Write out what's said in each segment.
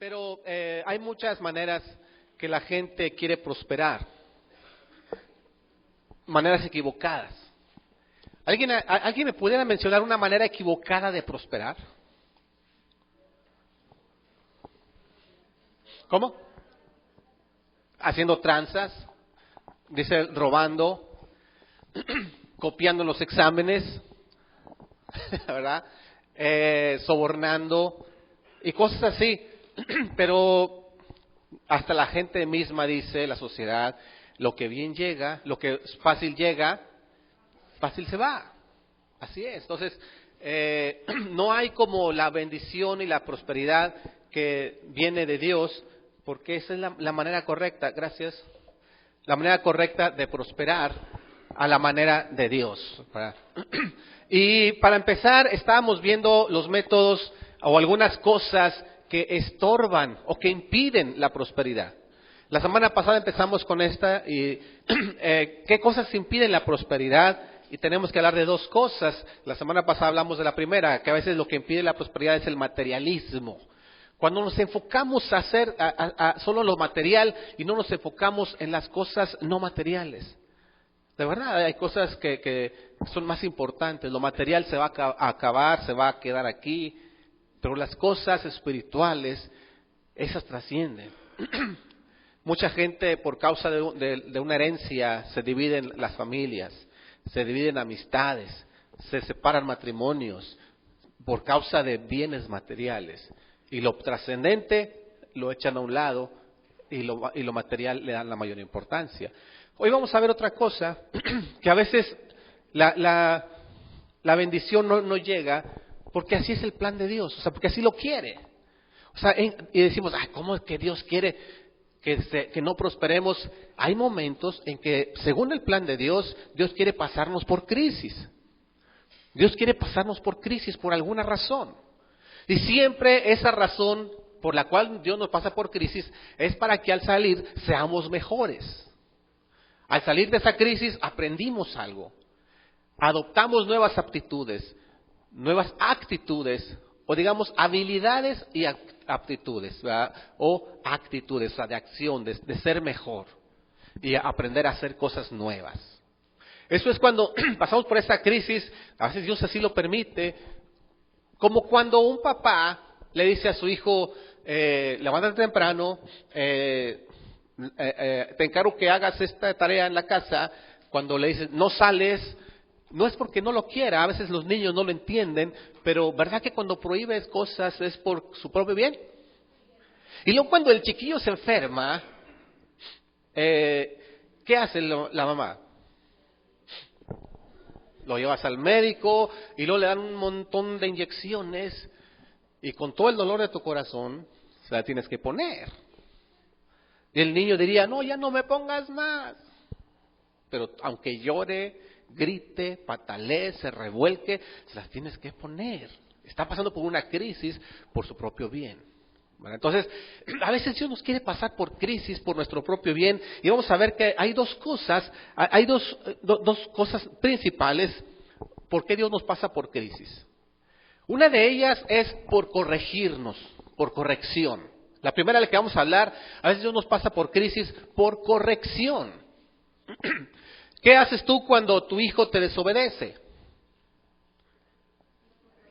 Pero hay muchas maneras que la gente quiere prosperar, maneras equivocadas. ¿Alguien me pudiera mencionar una manera equivocada de prosperar? ¿Cómo? Haciendo tranzas, dice robando, copiando los exámenes, ¿verdad? Sobornando y cosas así. Pero hasta la gente misma dice, la sociedad, lo que bien llega, lo que fácil llega, fácil se va. Así es. Entonces, no hay como la bendición y la prosperidad que viene de Dios, porque esa es la manera correcta, gracias, la manera correcta de prosperar a la manera de Dios, ¿verdad? Y para empezar, estábamos viendo los métodos o algunas cosas que estorban o que impiden la prosperidad. La semana pasada empezamos con esta y qué cosas impiden la prosperidad, y tenemos que hablar de dos cosas. La semana pasada hablamos de la primera, que a veces lo que impide la prosperidad es el materialismo. Cuando nos enfocamos a hacer solo lo material y no nos enfocamos en las cosas no materiales. De verdad, hay cosas que son más importantes. Lo material se va a acabar, se va a quedar aquí, pero las cosas espirituales, esas trascienden. Mucha gente, por causa de una herencia, se dividen las familias, se dividen amistades, se separan matrimonios por causa de bienes materiales. Y lo trascendente lo echan a un lado y lo material le dan la mayor importancia. Hoy vamos a ver otra cosa, que a veces la bendición no llega porque así es el plan de Dios, o sea, porque así lo quiere. O sea, y decimos, ¿cómo es que Dios quiere que no prosperemos? Hay momentos en que, según el plan de Dios, Dios quiere pasarnos por crisis. Dios quiere pasarnos por crisis por alguna razón. Y siempre esa razón por la cual Dios nos pasa por crisis es para que al salir seamos mejores. Al salir de esa crisis aprendimos algo. Adoptamos nuevas aptitudes, nuevas actitudes, o digamos habilidades y aptitudes, ¿verdad? O actitudes, o sea, de acción, de ser mejor y aprender a hacer cosas nuevas. Eso es cuando pasamos por esa crisis, a veces Dios así lo permite, como cuando un papá le dice a su hijo, levántate temprano, te encargo que hagas esta tarea en la casa. Cuando le dices, no sales, no es porque no lo quiera, a veces los niños no lo entienden, pero ¿verdad que cuando prohíbes cosas es por su propio bien? Y luego cuando el chiquillo se enferma, ¿qué hace la mamá? Lo llevas al médico y luego le dan un montón de inyecciones y con todo el dolor de tu corazón se la tienes que poner. Y el niño diría, no, ya no me pongas más. Pero aunque llore, grite, patalee, se revuelque, se las tienes que poner. Está pasando por una crisis por su propio bien. Bueno, entonces, a veces Dios nos quiere pasar por crisis por nuestro propio bien, y vamos a ver que hay dos cosas principales por qué Dios nos pasa por crisis. Una de ellas es por corregirnos, por corrección. La primera de la que vamos a hablar, a veces Dios nos pasa por crisis por corrección. ¿Qué haces tú cuando tu hijo te desobedece?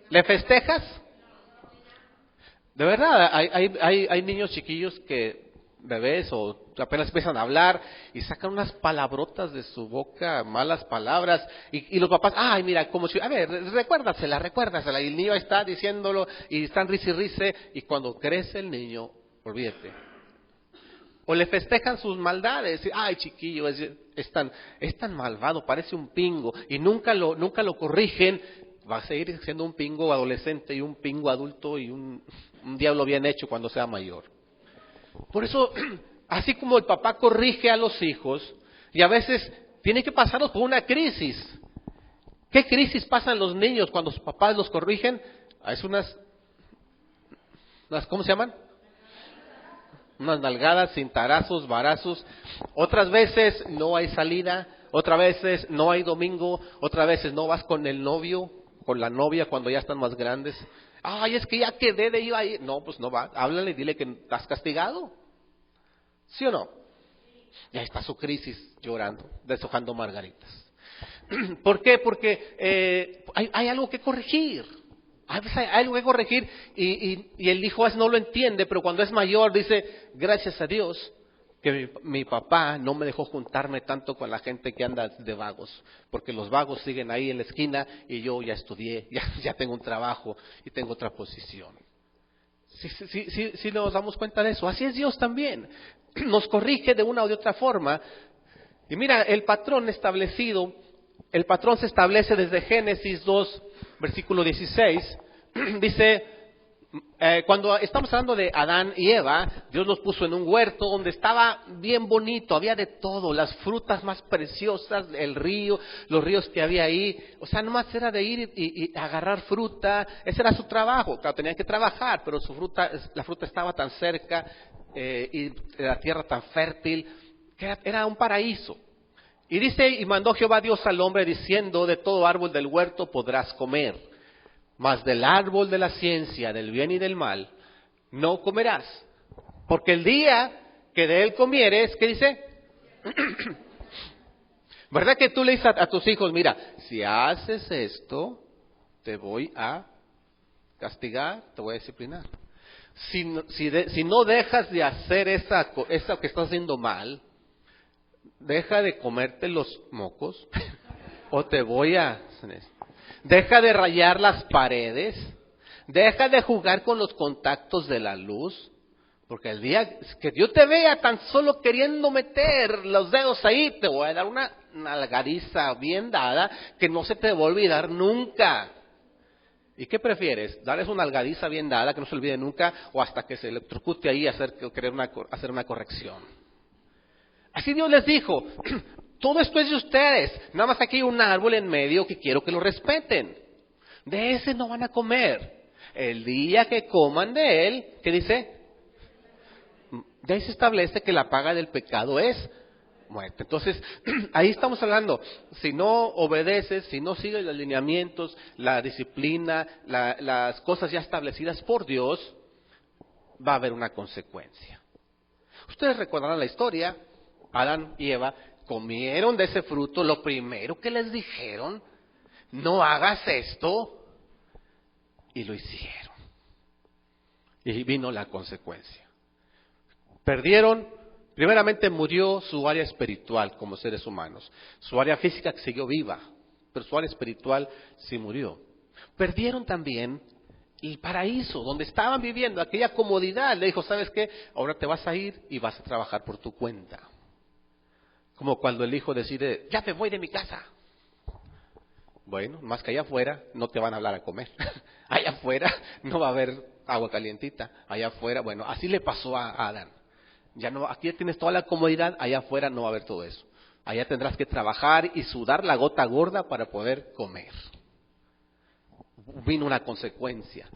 ¿Le festejas? De verdad, hay niños chiquillos que, bebés o apenas empiezan a hablar y sacan unas palabrotas de su boca, malas palabras, y los papás, mira, como si, a ver, recuérdasela, y el niño está diciéndolo, y están risa, y cuando crece el niño, olvídate. O le festejan sus maldades, chiquillo, es tan malvado, parece un pingo, y nunca lo corrigen. Va a seguir siendo un pingo adolescente y un pingo adulto y un diablo bien hecho cuando sea mayor. Por eso, así como el papá corrige a los hijos, y a veces tiene que pasarlos por una crisis. ¿Qué crisis pasan los niños cuando sus papás los corrigen? Es unas ¿cómo se llaman? Unas nalgadas, cintarazos, varazos. Otras veces no hay salida, otras veces no hay domingo, otras veces no vas con el novio, con la novia cuando ya están más grandes. Ay, es que ya quedé de ir ahí. No, pues no va. Háblale, dile que estás castigado. ¿Sí o no? Y ahí está su crisis, llorando, deshojando margaritas. ¿Por qué? Porque hay algo que corregir. Hay algo que corregir y el hijo no lo entiende, pero cuando es mayor dice, gracias a Dios que mi papá no me dejó juntarme tanto con la gente que anda de vagos, porque los vagos siguen ahí en la esquina y yo ya estudié, ya tengo un trabajo y tengo otra posición. Sí nos damos cuenta de eso. Así es Dios también. Nos corrige de una o de otra forma. Y mira, el patrón se establece desde Génesis 2, versículo 16. Dice, cuando estamos hablando de Adán y Eva, Dios los puso en un huerto donde estaba bien bonito, había de todo, las frutas más preciosas, el río, los ríos que había ahí. O sea, nomás era de ir y agarrar fruta, ese era su trabajo. Claro, tenían que trabajar, pero la fruta estaba tan cerca y la tierra tan fértil, que era un paraíso. Y dice, y mandó Jehová Dios al hombre diciendo, de todo árbol del huerto podrás comer, mas del árbol de la ciencia, del bien y del mal, no comerás. Porque el día que de él comieres, ¿qué dice? ¿Verdad que tú le dices a tus hijos, mira, si haces esto, te voy a castigar, te voy a disciplinar? Si no dejas de hacer esa que estás haciendo mal, deja de comerte los mocos o te voy a... Deja de rayar las paredes, deja de jugar con los contactos de la luz, porque el día que Dios te vea tan solo queriendo meter los dedos ahí, te voy a dar una nalgadiza bien dada que no se te va a olvidar nunca. ¿Y qué prefieres? ¿Darles una nalgadiza bien dada que no se olvide nunca o hasta que se electrocute ahí y hacer una corrección? Así Dios les dijo, todo esto es de ustedes, nada más aquí hay un árbol en medio que quiero que lo respeten. De ese no van a comer. El día que coman de él, ¿qué dice? De ahí se establece que la paga del pecado es muerte. Entonces, ahí estamos hablando, si no obedeces, si no sigues los lineamientos, la disciplina, las cosas ya establecidas por Dios, va a haber una consecuencia. Ustedes recordarán la historia. Adán y Eva comieron de ese fruto, lo primero que les dijeron, no hagas esto, y lo hicieron. Y vino la consecuencia. Perdieron, primeramente murió su área espiritual como seres humanos. Su área física siguió viva, pero su área espiritual sí murió. Perdieron también el paraíso, donde estaban viviendo, aquella comodidad. Le dijo, ¿sabes qué? Ahora te vas a ir y vas a trabajar por tu cuenta. Como cuando el hijo decide, ya me voy de mi casa. Bueno, más que allá afuera no te van a hablar a comer. Allá afuera no va a haber agua calientita. Allá afuera, bueno, así le pasó a Adán. Ya no, aquí tienes toda la comodidad, allá afuera no va a haber todo eso. Allá tendrás que trabajar y sudar la gota gorda para poder comer. Vino una consecuencia.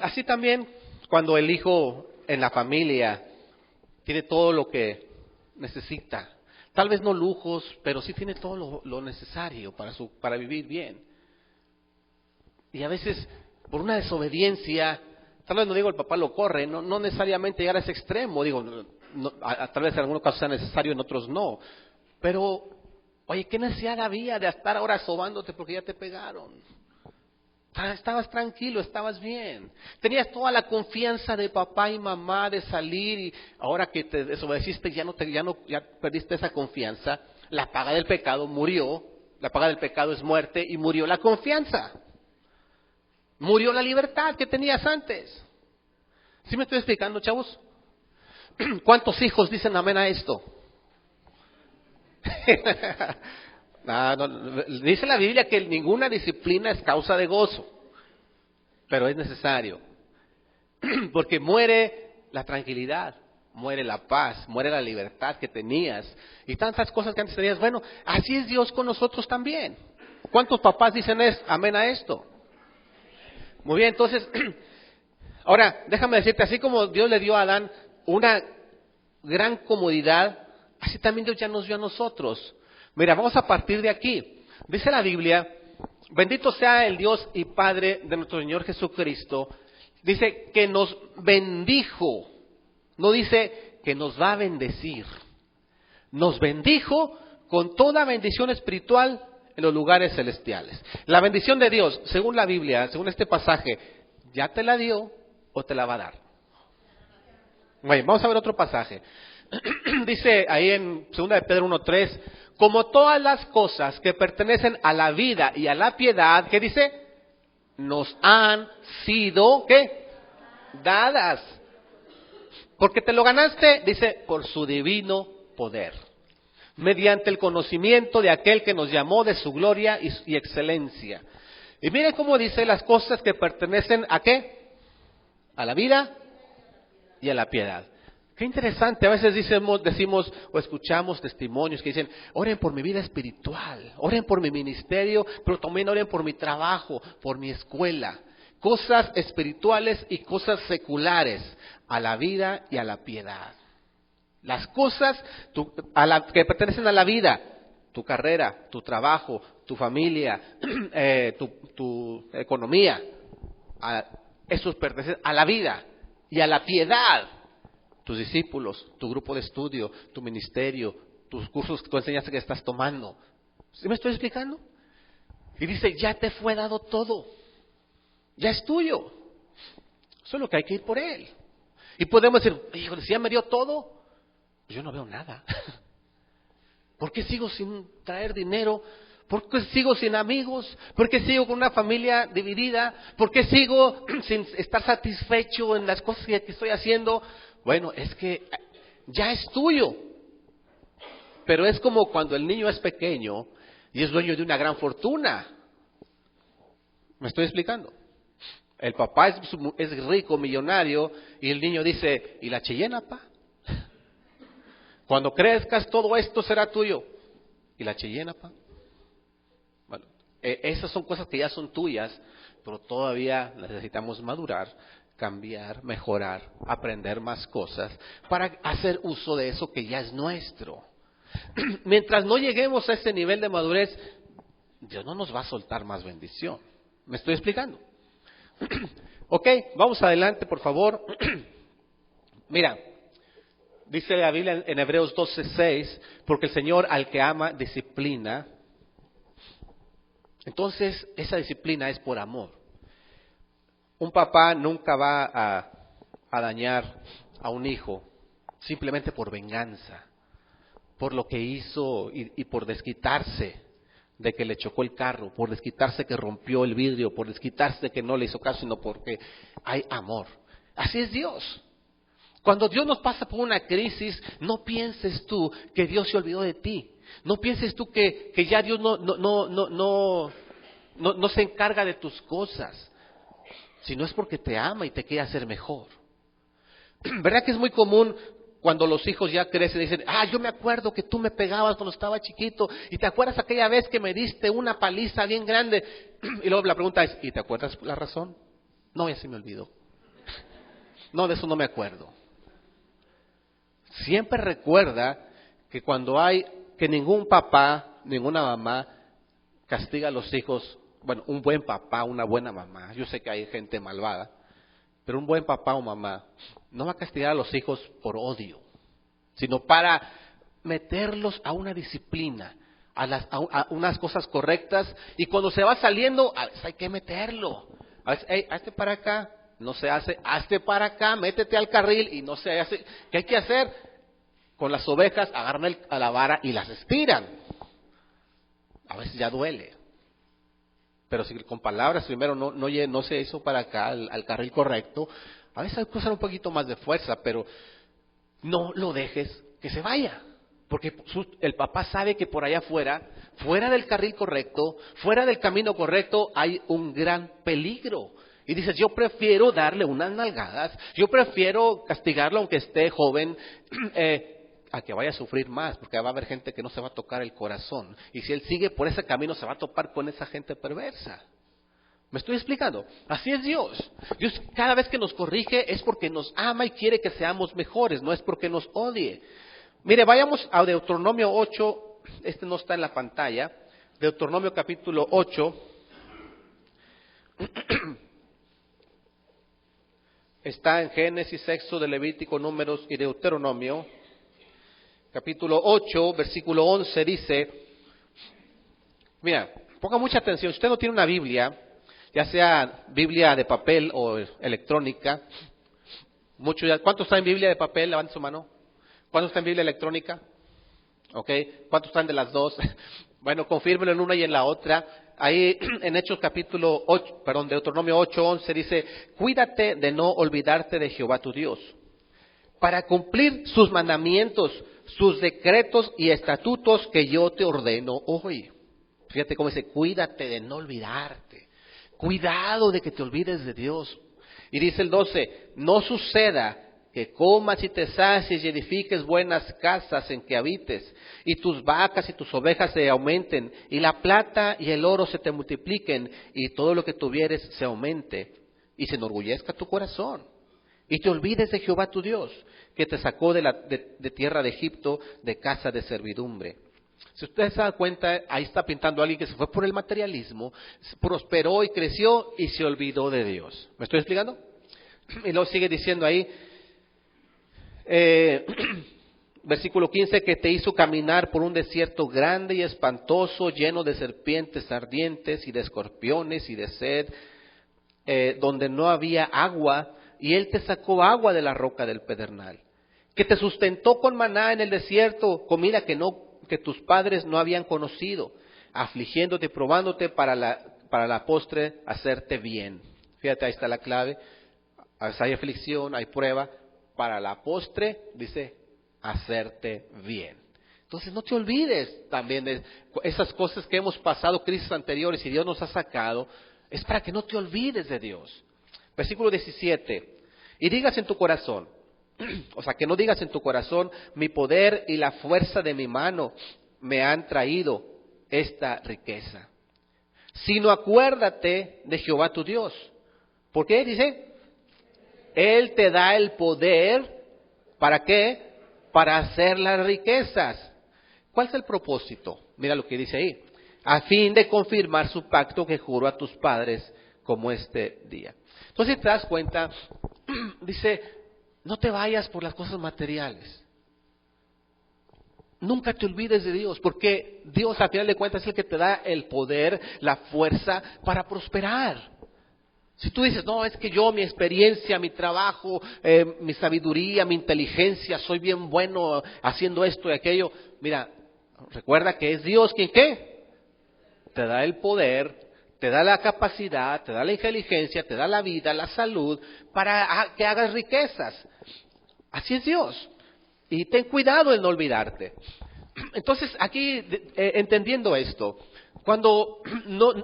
Así también, cuando el hijo en la familia tiene todo lo que necesita, tal vez no lujos, pero sí tiene todo lo necesario para vivir bien. Y a veces, por una desobediencia, tal vez no digo el papá lo corre, no necesariamente llegar a ese extremo, digo, tal vez en algunos casos sea necesario, en otros no. Pero, oye, ¿qué necesidad había de estar ahora sobándote porque ya te pegaron? Estabas tranquilo, estabas bien. Tenías toda la confianza de papá y mamá de salir y ahora que te desobedeciste ya perdiste esa confianza. La paga del pecado murió. La paga del pecado es muerte y murió la confianza. Murió la libertad que tenías antes. ¿Sí me estoy explicando, chavos? ¿Cuántos hijos dicen amén a esto? Dice la Biblia que ninguna disciplina es causa de gozo, pero es necesario, porque muere la tranquilidad, muere la paz, muere la libertad que tenías y tantas cosas que antes tenías. Bueno, así es Dios con nosotros también. ¿Cuántos papás dicen amén a esto? Muy bien, entonces, ahora déjame decirte, así como Dios le dio a Adán una gran comodidad, así también Dios ya nos dio a nosotros. Mira, vamos a partir de aquí. Dice la Biblia Bendito sea el Dios y Padre de nuestro Señor Jesucristo. Dice que nos bendijo. No dice que nos va a bendecir. Nos bendijo con toda bendición espiritual en los lugares celestiales. La bendición de Dios, según la Biblia, según este pasaje, ¿ya te la dio o te la va a dar? Bueno, vamos a ver otro pasaje. Dice ahí en 2 de Pedro 1:3, como todas las cosas que pertenecen a la vida y a la piedad, ¿qué dice? Nos han sido, ¿qué? Dadas. Porque te lo ganaste, dice, por su divino poder, mediante el conocimiento de aquel que nos llamó de su gloria y excelencia. Y miren cómo dice las cosas que pertenecen a ¿qué? A la vida y a la piedad. Qué interesante, a veces decimos o escuchamos testimonios que dicen, oren por mi vida espiritual, oren por mi ministerio, pero también oren por mi trabajo, por mi escuela. Cosas espirituales y cosas seculares, a la vida y a la piedad. Las cosas que pertenecen a la vida, tu carrera, tu trabajo, tu familia, tu economía, esos pertenecen a la vida y a la piedad. Tus discípulos, tu grupo de estudio, tu ministerio, tus cursos que tú enseñaste que estás tomando. ¿Sí me estoy explicando? Y dice, ya te fue dado todo. Ya es tuyo. Solo que hay que ir por él. Y podemos decir, híjole, si ya me dio todo, yo no veo nada. ¿Por qué sigo sin traer dinero? ¿Por qué sigo sin amigos? ¿Por qué sigo con una familia dividida? ¿Por qué sigo sin estar satisfecho en las cosas que estoy haciendo? Bueno, es que ya es tuyo. Pero es como cuando el niño es pequeño y es dueño de una gran fortuna. ¿Me estoy explicando? El papá es rico, millonario, y el niño dice, ¿y la Cheyenne, pa? Cuando crezcas todo esto será tuyo. ¿Y la Cheyenne, pa? Bueno, esas son cosas que ya son tuyas, pero todavía necesitamos madurar, cambiar, mejorar, aprender más cosas para hacer uso de eso que ya es nuestro. Mientras no lleguemos a ese nivel de madurez, Dios no nos va a soltar más bendición. ¿Me estoy explicando? Ok, vamos adelante, por favor. Mira, dice la Biblia en Hebreos 12:6, porque el Señor al que ama disciplina. Entonces, esa disciplina es por amor. Un papá nunca va a dañar a un hijo simplemente por venganza, por lo que hizo y por desquitarse de que le chocó el carro, por desquitarse que rompió el vidrio, por desquitarse que no le hizo caso, sino porque hay amor. Así es Dios. Cuando Dios nos pasa por una crisis, no pienses tú que Dios se olvidó de ti. No pienses tú que ya Dios no se encarga de tus cosas. Si no es porque te ama y te quiere hacer mejor. ¿Verdad que es muy común cuando los hijos ya crecen y dicen, yo me acuerdo que tú me pegabas cuando estaba chiquito, y te acuerdas aquella vez que me diste una paliza bien grande? Y luego la pregunta es, ¿y te acuerdas la razón? No, ya se me olvidó. No, de eso no me acuerdo. Siempre recuerda que cuando que ningún papá, ninguna mamá castiga a los hijos. Bueno, un buen papá, una buena mamá, yo sé que hay gente malvada, pero un buen papá o mamá no va a castigar a los hijos por odio, sino para meterlos a una disciplina, a unas cosas correctas, y cuando se va saliendo, a veces hay que meterlo. A veces, hazte para acá, no se hace, hazte para acá, métete al carril, y no se hace. ¿Qué hay que hacer? Con las ovejas, agarran a la vara y las estiran. A veces ya duele. Pero si con palabras primero no se hizo para acá, al carril correcto, a veces hay que usar un poquito más de fuerza, pero no lo dejes que se vaya. Porque el papá sabe que por allá afuera, fuera del carril correcto, fuera del camino correcto, hay un gran peligro. Y dices, yo prefiero darle unas nalgadas, yo prefiero castigarlo aunque esté joven, a que vaya a sufrir más, porque va a haber gente que no se va a tocar el corazón. Y si él sigue por ese camino, se va a topar con esa gente perversa. ¿Me estoy explicando? Así es Dios. Dios cada vez que nos corrige es porque nos ama y quiere que seamos mejores, no es porque nos odie. Mire, vayamos a Deuteronomio 8, no está en la pantalla, Deuteronomio capítulo 8, Está en Génesis, Éxodo, Levítico, Números y Deuteronomio. Capítulo 8, versículo 11 dice, mira, ponga mucha atención, si usted no tiene una Biblia, ya sea Biblia de papel o electrónica, ¿cuántos están en Biblia de papel? Levanten su mano. ¿Cuántos están en Biblia electrónica? ¿Ok? ¿Cuántos están de las dos? Bueno, confírmenlo en una y en la otra. Ahí en Hechos capítulo 8, Deuteronomio 8:11 dice, cuídate de no olvidarte de Jehová tu Dios, para cumplir sus mandamientos, sus decretos y estatutos que yo te ordeno hoy. Fíjate cómo dice, cuídate de no olvidarte. Cuidado de que te olvides de Dios. Y dice el 12, no suceda que comas y te sacies y edifiques buenas casas en que habites, y tus vacas y tus ovejas se aumenten, y la plata y el oro se te multipliquen, y todo lo que tuvieres se aumente, y se enorgullezca tu corazón, y te olvides de Jehová tu Dios, que te sacó de tierra de Egipto, de casa de servidumbre. Si ustedes se dan cuenta, ahí está pintando a alguien que se fue por el materialismo, prosperó y creció y se olvidó de Dios. ¿Me estoy explicando? Y luego sigue diciendo ahí, versículo 15, que te hizo caminar por un desierto grande y espantoso, lleno de serpientes ardientes y de escorpiones y de sed, donde no había agua, y él te sacó agua de la roca del pedernal, que te sustentó con maná en el desierto, comida que tus padres no habían conocido, afligiéndote y probándote para la postre hacerte bien. Fíjate, ahí está la clave. Hay aflicción, hay prueba, para la postre, dice, hacerte bien. Entonces no te olvides también de esas cosas que hemos pasado, crisis anteriores, y Dios nos ha sacado, es para que no te olvides de Dios. Versículo 17, y digas en tu corazón, o sea, que no digas en tu corazón, mi poder y la fuerza de mi mano me han traído esta riqueza, sino acuérdate de Jehová tu Dios. ¿Por qué? Dice, Él te da el poder, ¿para qué? Para hacer las riquezas. ¿Cuál es el propósito? Mira lo que dice ahí. A fin de confirmar su pacto que juró a tus padres como este día. Entonces, si te das cuenta, dice, no te vayas por las cosas materiales. Nunca te olvides de Dios, porque Dios al final de cuentas es el que te da el poder, la fuerza para prosperar. Si tú dices, no, es que yo, mi experiencia, mi trabajo, mi sabiduría, mi inteligencia, soy bien bueno haciendo esto y aquello. Mira, recuerda que es Dios quien ¿qué? Te da el poder, te da la capacidad, te da la inteligencia, te da la vida, la salud, para que hagas riquezas. Así es Dios. Y ten cuidado en no olvidarte. Entonces, aquí, entendiendo esto, cuando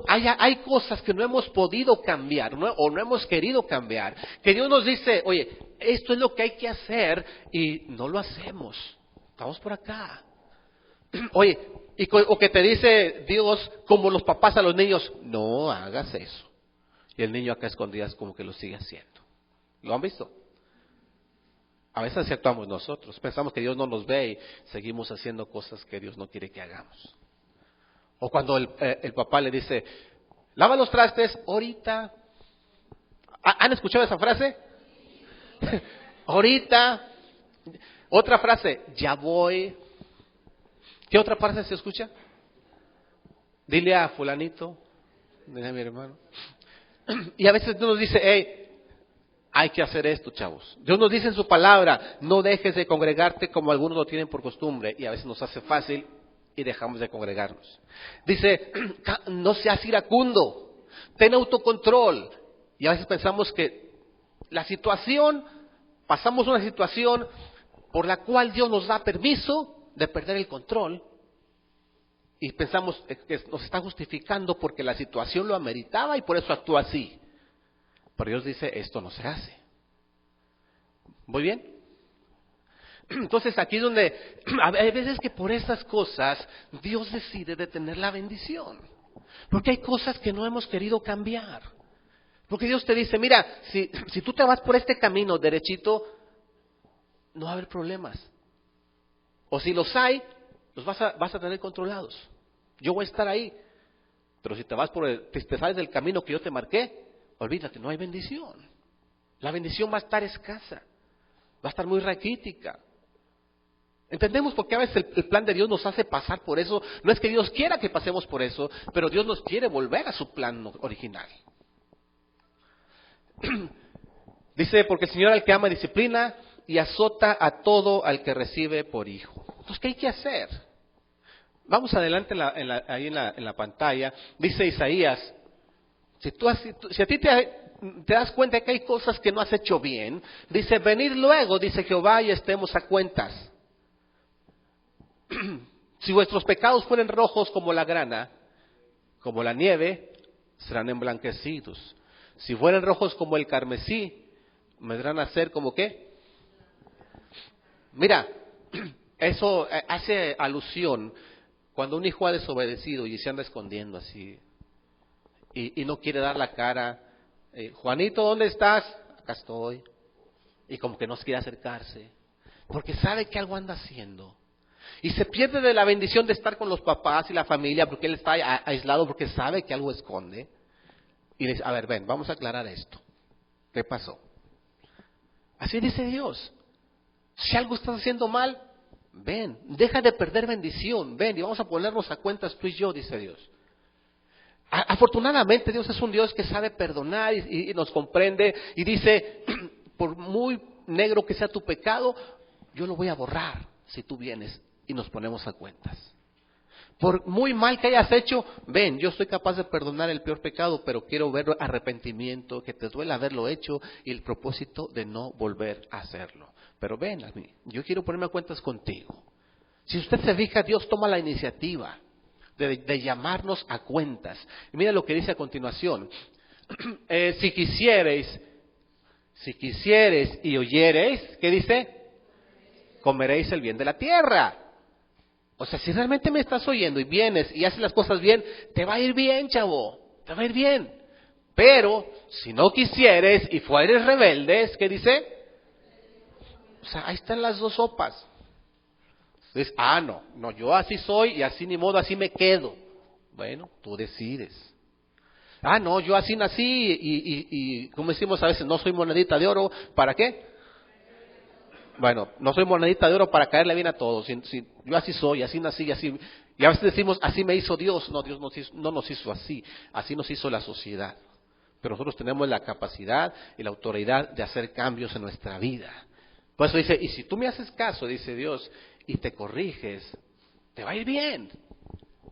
hay cosas que no hemos podido cambiar o no hemos querido cambiar, que Dios nos dice, oye, esto es lo que hay que hacer y no lo hacemos, estamos por acá. Oye, o que te dice Dios, como los papás a los niños, no hagas eso. Y el niño acá escondidas como que lo sigue haciendo. ¿Lo han visto? A veces así actuamos nosotros, pensamos que Dios no nos ve y seguimos haciendo cosas que Dios no quiere que hagamos. O cuando el papá le dice, lava los trastes ahorita. ¿Han escuchado esa frase? Ahorita. Otra frase, ya voy. ¿Qué otra frase se escucha? Dile a fulanito, dile a mi hermano. Y a veces Dios nos dice, hey, hay que hacer esto, chavos. Dios nos dice en su palabra, no dejes de congregarte como algunos lo tienen por costumbre. Y a veces nos hace fácil y dejamos de congregarnos. Dice, no seas iracundo, ten autocontrol. Y a veces pensamos que pasamos una situación por la cual Dios nos da permiso de perder el control. Y pensamos que nos está justificando porque la situación lo ameritaba y por eso actúa así. Pero Dios dice, esto no se hace. ¿Muy bien? Entonces aquí es donde, hay veces que por esas cosas, Dios decide detener la bendición. Porque hay cosas que no hemos querido cambiar. Porque Dios te dice, mira, si tú te vas por este camino derechito, no va a haber problemas. O si los hay, los vas a tener controlados. Yo voy a estar ahí. Pero si te sales del camino que yo te marqué, olvídate, no hay bendición. La bendición va a estar escasa, va a estar muy raquítica. Entendemos porque a veces el plan de Dios nos hace pasar por eso. No es que Dios quiera que pasemos por eso, pero Dios nos quiere volver a su plan original. Dice, porque el Señor al que ama disciplina y azota a todo al que recibe por hijo. Entonces, ¿qué hay que hacer? Vamos adelante ahí en la pantalla. Dice Isaías, si a ti te das cuenta que hay cosas que no has hecho bien, dice, venid luego, dice Jehová, y estemos a cuentas. Si vuestros pecados fueren rojos como la grana, como la nieve, serán emblanquecidos. Si fueren rojos como el carmesí, vendrán a ser como qué. Mira, eso hace alusión cuando un hijo ha desobedecido y se anda escondiendo así y no quiere dar la cara. Juanito, ¿dónde estás? Acá estoy. Y como que no quiere acercarse, porque sabe que algo anda haciendo. Y se pierde de la bendición de estar con los papás y la familia porque él está aislado, porque sabe que algo esconde. Y dice, a ver, ven, vamos a aclarar esto. ¿Qué pasó? Así dice Dios. Si algo estás haciendo mal, ven, deja de perder bendición, ven y vamos a ponernos a cuentas tú y yo, dice Dios. Afortunadamente Dios es un Dios que sabe perdonar y nos comprende y dice, por muy negro que sea tu pecado, yo lo voy a borrar si tú vienes y nos ponemos a cuentas. Por muy mal que hayas hecho, ven, yo soy capaz de perdonar el peor pecado, pero quiero ver arrepentimiento, que te duele haberlo hecho y el propósito de no volver a hacerlo. Pero ven a mí, yo quiero ponerme a cuentas contigo. Si usted se fija, Dios toma la iniciativa de llamarnos a cuentas. Y mira lo que dice a continuación. Si quisiereis y oyereis, ¿qué dice? Comeréis el bien de la tierra. O sea, si realmente me estás oyendo y vienes y haces las cosas bien, te va a ir bien, chavo, te va a ir bien. Pero si no quisieres y fueres rebeldes, ¿qué dice? O sea, ahí están las dos sopas. Entonces, no, yo así soy y así ni modo, así me quedo. Bueno, tú decides. No, yo así nací y como decimos a veces, no soy monedita de oro, ¿para qué? Bueno, no soy monedita de oro para caerle bien a todos. Yo así soy, así nací, así. Y a veces decimos, así me hizo Dios. No, Dios no nos hizo así. Así nos hizo la sociedad. Pero nosotros tenemos la capacidad y la autoridad de hacer cambios en nuestra vida. Por eso dice, y si tú me haces caso, dice Dios, y te corriges, te va a ir bien.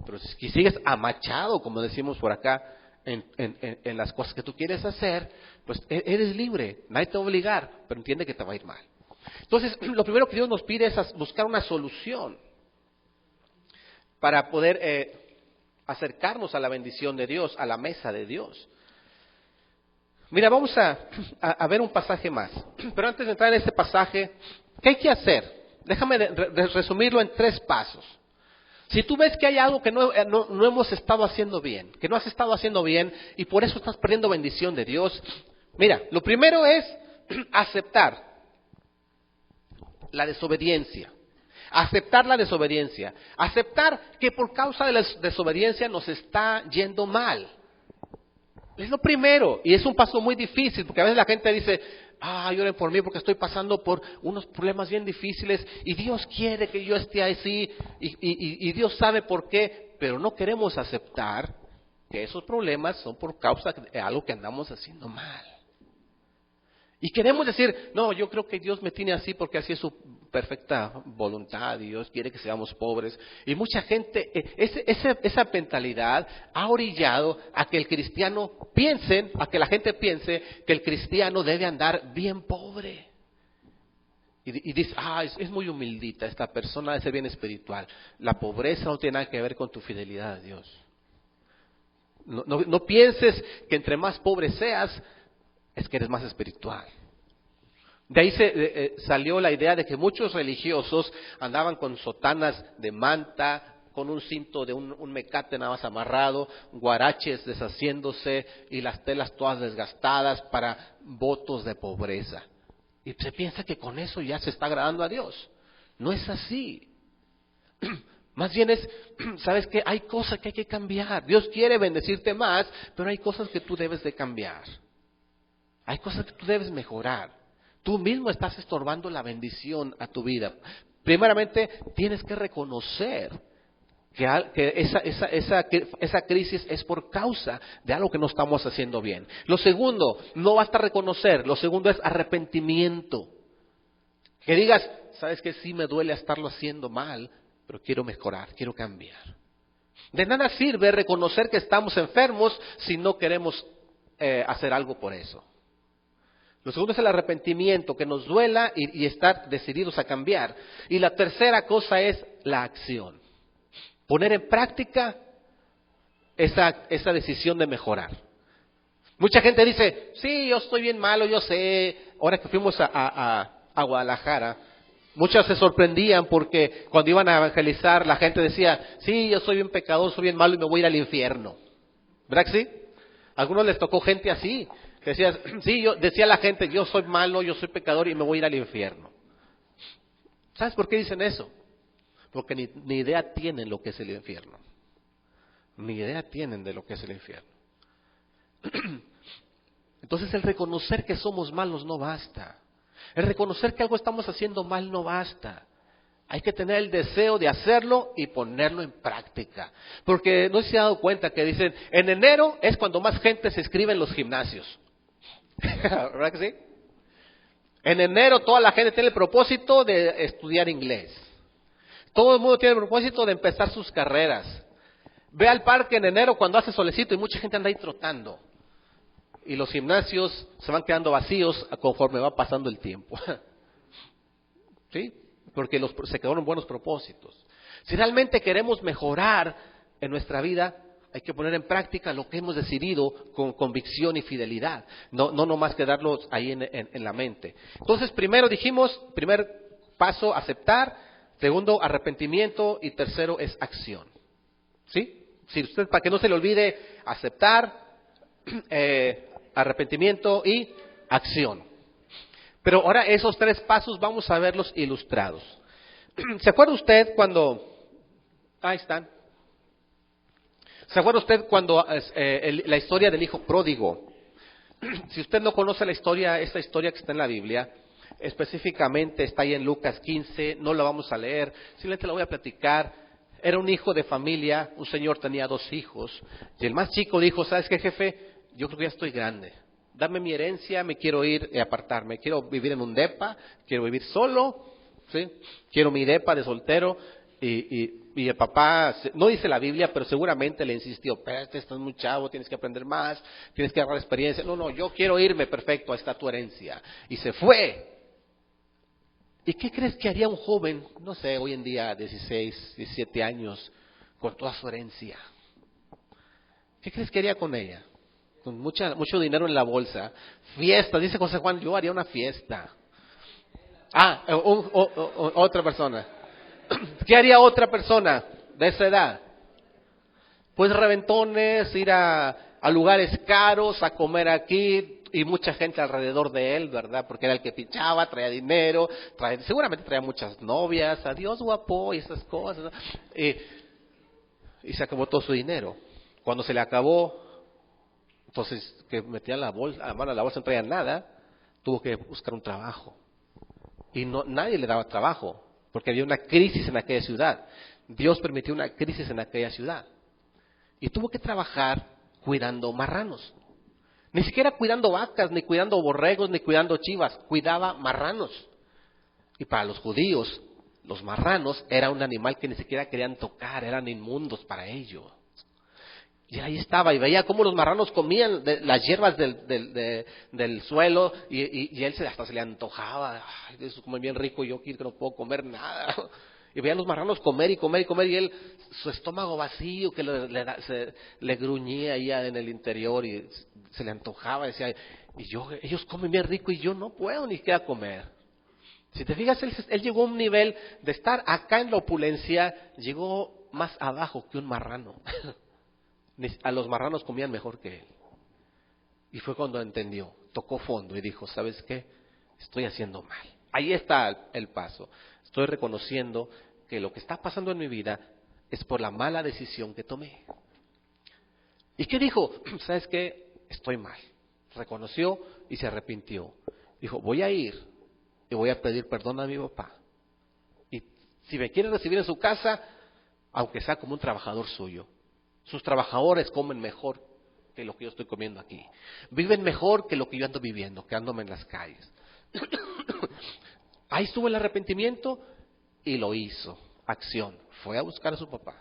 Pero si sigues amachado, como decimos por acá, en las cosas que tú quieres hacer, pues eres libre. Nadie te va a obligar, pero entiende que te va a ir mal. Entonces, lo primero que Dios nos pide es buscar una solución para poder acercarnos a la bendición de Dios, a la mesa de Dios. Mira, vamos a ver un pasaje más. Pero antes de entrar en este pasaje, ¿qué hay que hacer? Déjame resumirlo en 3 pasos. Si tú ves que hay algo que no hemos estado haciendo bien, que no has estado haciendo bien y por eso estás perdiendo bendición de Dios, mira, lo primero es aceptar la desobediencia. Aceptar la desobediencia. Aceptar que por causa de la desobediencia nos está yendo mal. Es lo primero. Y es un paso muy difícil, porque a veces la gente dice, oren por mí porque estoy pasando por unos problemas bien difíciles y Dios quiere que yo esté así y Dios sabe por qué, pero no queremos aceptar que esos problemas son por causa de algo que andamos haciendo mal. Y queremos decir, no, yo creo que Dios me tiene así porque así es su perfecta voluntad, Dios quiere que seamos pobres. Y mucha gente, esa mentalidad ha orillado a que el cristiano a que la gente piense que el cristiano debe andar bien pobre. Y dice, es muy humildita esta persona, debe ser bien espiritual. La pobreza no tiene nada que ver con tu fidelidad a Dios. No pienses que entre más pobre seas, es que eres más espiritual. De ahí salió la idea de que muchos religiosos andaban con sotanas de manta, con un cinto de un mecate nada más amarrado, guaraches deshaciéndose y las telas todas desgastadas para votos de pobreza. Y se piensa que con eso ya se está agradando a Dios. No es así. Más bien ¿sabes qué? Hay cosas que hay que cambiar. Dios quiere bendecirte más, pero hay cosas que tú debes de cambiar. Hay cosas que tú debes mejorar. Tú mismo estás estorbando la bendición a tu vida. Primeramente, tienes que reconocer que esa crisis es por causa de algo que no estamos haciendo bien. Lo segundo, no basta reconocer, lo segundo es arrepentimiento. Que digas, sabes que sí me duele estarlo haciendo mal, pero quiero mejorar, quiero cambiar. De nada sirve reconocer que estamos enfermos si no queremos hacer algo por eso. Lo segundo es el arrepentimiento, que nos duela y estar decididos a cambiar. Y la tercera cosa es la acción. Poner en práctica esa decisión de mejorar. Mucha gente dice, sí, yo estoy bien malo, yo sé. Ahora que fuimos a Guadalajara, muchos se sorprendían porque cuando iban a evangelizar la gente decía, sí, yo soy bien pecador, soy bien malo y me voy a ir al infierno. ¿Verdad que sí? A algunos les tocó gente así, que decía, sí, decía la gente, yo soy malo, yo soy pecador y me voy a ir al infierno. ¿Sabes por qué dicen eso? Porque ni idea tienen lo que es el infierno. Ni idea tienen de lo que es el infierno. Entonces el reconocer que somos malos no basta. El reconocer que algo estamos haciendo mal no basta. Hay que tener el deseo de hacerlo y ponerlo en práctica. Porque no se ha dado cuenta que dicen, en enero es cuando más gente se inscribe en los gimnasios. ¿Verdad que sí? En enero toda la gente tiene el propósito de estudiar inglés. Todo el mundo tiene el propósito de empezar sus carreras. Ve al parque en enero cuando hace solecito y mucha gente anda ahí trotando. Y los gimnasios se van quedando vacíos conforme va pasando el tiempo. ¿Sí? Porque se quedaron buenos propósitos. Si realmente queremos mejorar en nuestra vida, hay que poner en práctica lo que hemos decidido con convicción y fidelidad. No nomás quedarlos ahí en la mente. Entonces, primero dijimos, primer paso, aceptar. Segundo, arrepentimiento. Y tercero es acción. ¿Sí? Si usted, para que no se le olvide, aceptar, arrepentimiento y acción. Pero ahora esos tres pasos vamos a verlos ilustrados. ¿Se acuerda usted cuando... Ahí están. ¿Se acuerda usted cuando la historia del hijo pródigo? Si usted no conoce la historia, esta historia que está en la Biblia, específicamente está ahí en Lucas 15, no la vamos a leer, simplemente la voy a platicar. Era un hijo de familia, un señor tenía 2 hijos, y el más chico dijo, ¿sabes qué, jefe? Yo creo que ya estoy grande. Dame mi herencia, me quiero ir y apartarme. Quiero vivir en un depa, quiero vivir solo, ¿sí? Quiero mi depa de soltero. Y el papá, no dice la Biblia, pero seguramente le insistió, espérate, estás muy chavo, tienes que aprender más, tienes que agarrar experiencia. No, yo quiero irme, perfecto, ahí está tu herencia. Y se fue. ¿Y qué crees que haría un joven, no sé, hoy en día, 16, 17 años, con toda su herencia? ¿Qué crees que haría con ella? Con mucho dinero en la bolsa, fiestas, dice José Juan, yo haría una fiesta. Otra persona. ¿Qué haría otra persona de esa edad? Pues reventones, ir a lugares caros, a comer aquí, y mucha gente alrededor de él, ¿verdad? Porque era el que pinchaba, traía dinero, seguramente traía muchas novias, adiós guapo, y esas cosas, ¿no? Y se acabó todo su dinero. Cuando se le acabó, entonces, que metía la mano a la bolsa, no traía nada, tuvo que buscar un trabajo. Y nadie le daba trabajo, porque había una crisis en aquella ciudad. Dios permitió una crisis en aquella ciudad. Y tuvo que trabajar cuidando marranos. Ni siquiera cuidando vacas, ni cuidando borregos, ni cuidando chivas. Cuidaba marranos. Y para los judíos, los marranos era un animal que ni siquiera querían tocar, eran inmundos para ellos. Y ahí estaba, y veía cómo los marranos comían las hierbas del suelo, y él hasta se le antojaba. Ay, eso come bien rico, yo aquí que no puedo comer nada. Y veía a los marranos comer y comer y comer, y él, su estómago vacío, que le gruñía ahí en el interior, y se le antojaba, decía, ellos comen bien rico y yo no puedo ni siquiera comer. Si te fijas, él llegó a un nivel de estar acá en la opulencia, llegó más abajo que un marrano. A los marranos comían mejor que él. Y fue cuando entendió, tocó fondo y dijo, ¿sabes qué? Estoy haciendo mal. Ahí está el paso. Estoy reconociendo que lo que está pasando en mi vida es por la mala decisión que tomé. ¿Y qué dijo? ¿Sabes qué? Estoy mal. Reconoció y se arrepintió. Dijo, voy a ir y voy a pedir perdón a mi papá. Y si me quiere recibir en su casa, aunque sea como un trabajador suyo. Sus trabajadores comen mejor que lo que yo estoy comiendo aquí. Viven mejor que lo que yo ando viviendo, quedándome en las calles. Ahí estuvo el arrepentimiento y lo hizo. Acción. Fue a buscar a su papá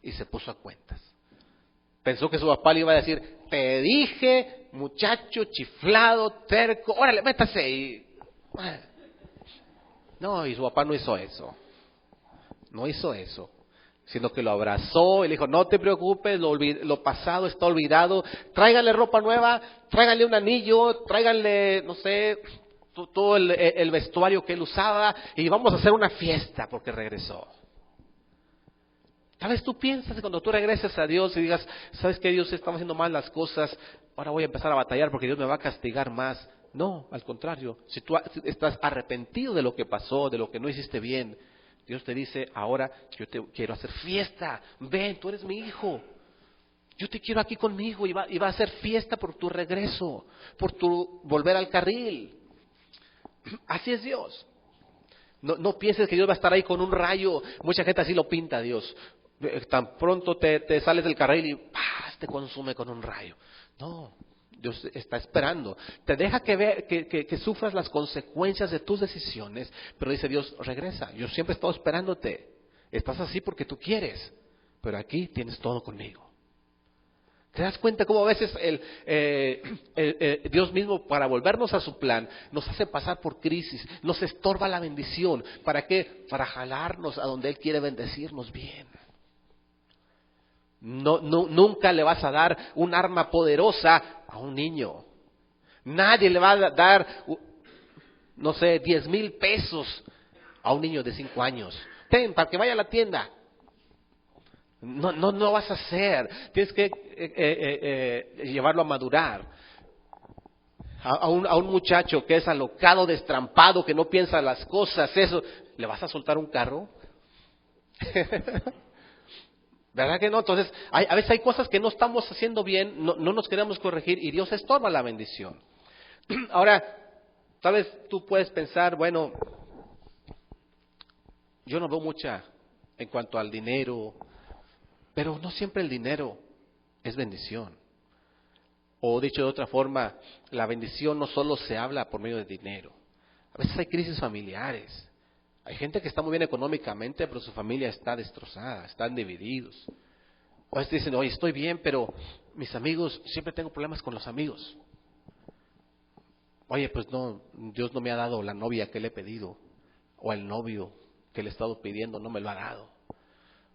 y se puso a cuentas. Pensó que su papá le iba a decir, te dije, muchacho chiflado, terco, órale, métase. No, y su papá no hizo eso. No hizo eso. Sino que lo abrazó y le dijo, no te preocupes, lo pasado está olvidado. Tráiganle ropa nueva, tráiganle un anillo, tráiganle, no sé, todo el vestuario que él usaba y vamos a hacer una fiesta porque regresó. Tal vez tú piensas que cuando tú regreses a Dios y digas, ¿sabes qué, Dios? Estamos haciendo mal las cosas, ahora voy a empezar a batallar porque Dios me va a castigar más. No, al contrario, si tú estás arrepentido de lo que pasó, de lo que no hiciste bien, Dios te dice, ahora yo te quiero hacer fiesta, ven, tú eres mi hijo, yo te quiero aquí conmigo y va a hacer fiesta por tu regreso, por tu volver al carril. Así es Dios. No pienses que Dios va a estar ahí con un rayo, mucha gente así lo pinta a Dios. Tan pronto te sales del carril y ¡pah! Te consume con un rayo. No, Dios está esperando. Te deja que sufras las consecuencias de tus decisiones, pero dice Dios, regresa. Yo siempre he estado esperándote. Estás así porque tú quieres, pero aquí tienes todo conmigo. ¿Te das cuenta cómo a veces Dios mismo, para volvernos a su plan, nos hace pasar por crisis, nos estorba la bendición? ¿Para qué? Para jalarnos a donde Él quiere bendecirnos bien. Nunca le vas a dar un arma poderosa a un niño. Nadie le va a dar, no sé, 10,000 pesos a un niño de 5 años. Ten, para que vaya a la tienda. No vas a hacer. Tienes que llevarlo a madurar. A un muchacho que es alocado, destrampado, que no piensa las cosas, eso, ¿le vas a soltar un carro? ¿Verdad que no? Entonces, a veces hay cosas que no estamos haciendo bien, no nos queremos corregir y Dios estorba la bendición. Ahora, tal vez tú puedes pensar, bueno, yo no veo mucha en cuanto al dinero, pero no siempre el dinero es bendición. O dicho de otra forma, la bendición no solo se habla por medio de dinero. A veces hay crisis familiares. Hay gente que está muy bien económicamente, pero su familia está destrozada, están divididos. A veces dicen, oye, estoy bien, pero mis amigos, siempre tengo problemas con los amigos. Oye, pues no, Dios no me ha dado la novia que le he pedido, o el novio que le he estado pidiendo, no me lo ha dado.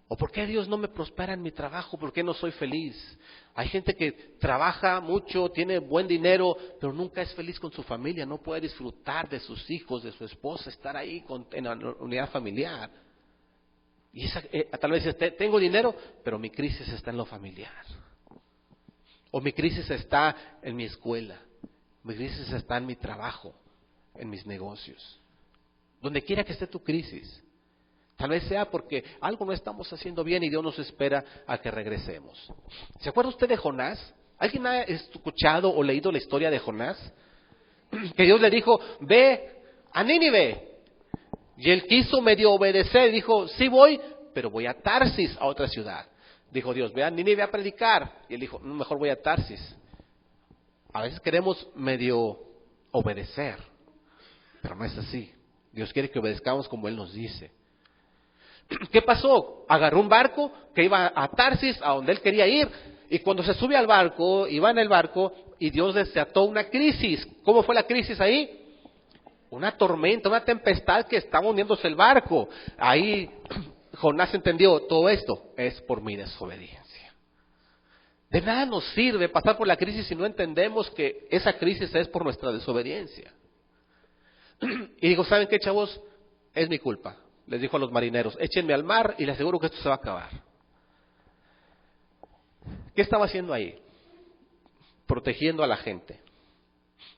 ¿O por qué Dios no me prospera en mi trabajo? ¿Por qué no soy feliz? Hay gente que trabaja mucho, tiene buen dinero, pero nunca es feliz con su familia, no puede disfrutar de sus hijos, de su esposa, estar ahí en la unidad familiar. Y tal vez dice, tengo dinero, pero mi crisis está en lo familiar. O mi crisis está en mi escuela, mi crisis está en mi trabajo, en mis negocios. Donde quiera que esté tu crisis. Tal vez sea porque algo no estamos haciendo bien y Dios nos espera a que regresemos. ¿Se acuerda usted de Jonás? ¿Alguien ha escuchado o leído la historia de Jonás? Que Dios le dijo, ve a Nínive. Y él quiso medio obedecer y dijo, sí voy, pero voy a Tarsis, a otra ciudad. Dijo Dios, ve a Nínive a predicar. Y él dijo, no, mejor voy a Tarsis. A veces queremos medio obedecer, pero no es así. Dios quiere que obedezcamos como Él nos dice. ¿Qué pasó? Agarró un barco que iba a Tarsis, a donde él quería ir, y cuando se sube al barco, iba en el barco, y Dios desató una crisis. ¿Cómo fue la crisis ahí? Una tormenta, una tempestad que estaba hundiéndose el barco. Ahí Jonás entendió, todo esto es por mi desobediencia. De nada nos sirve pasar por la crisis si no entendemos que esa crisis es por nuestra desobediencia. Y digo, ¿saben qué, chavos? Es mi culpa. Les dijo a los marineros, échenme al mar y les aseguro que esto se va a acabar. ¿Qué estaba haciendo ahí? Protegiendo a la gente.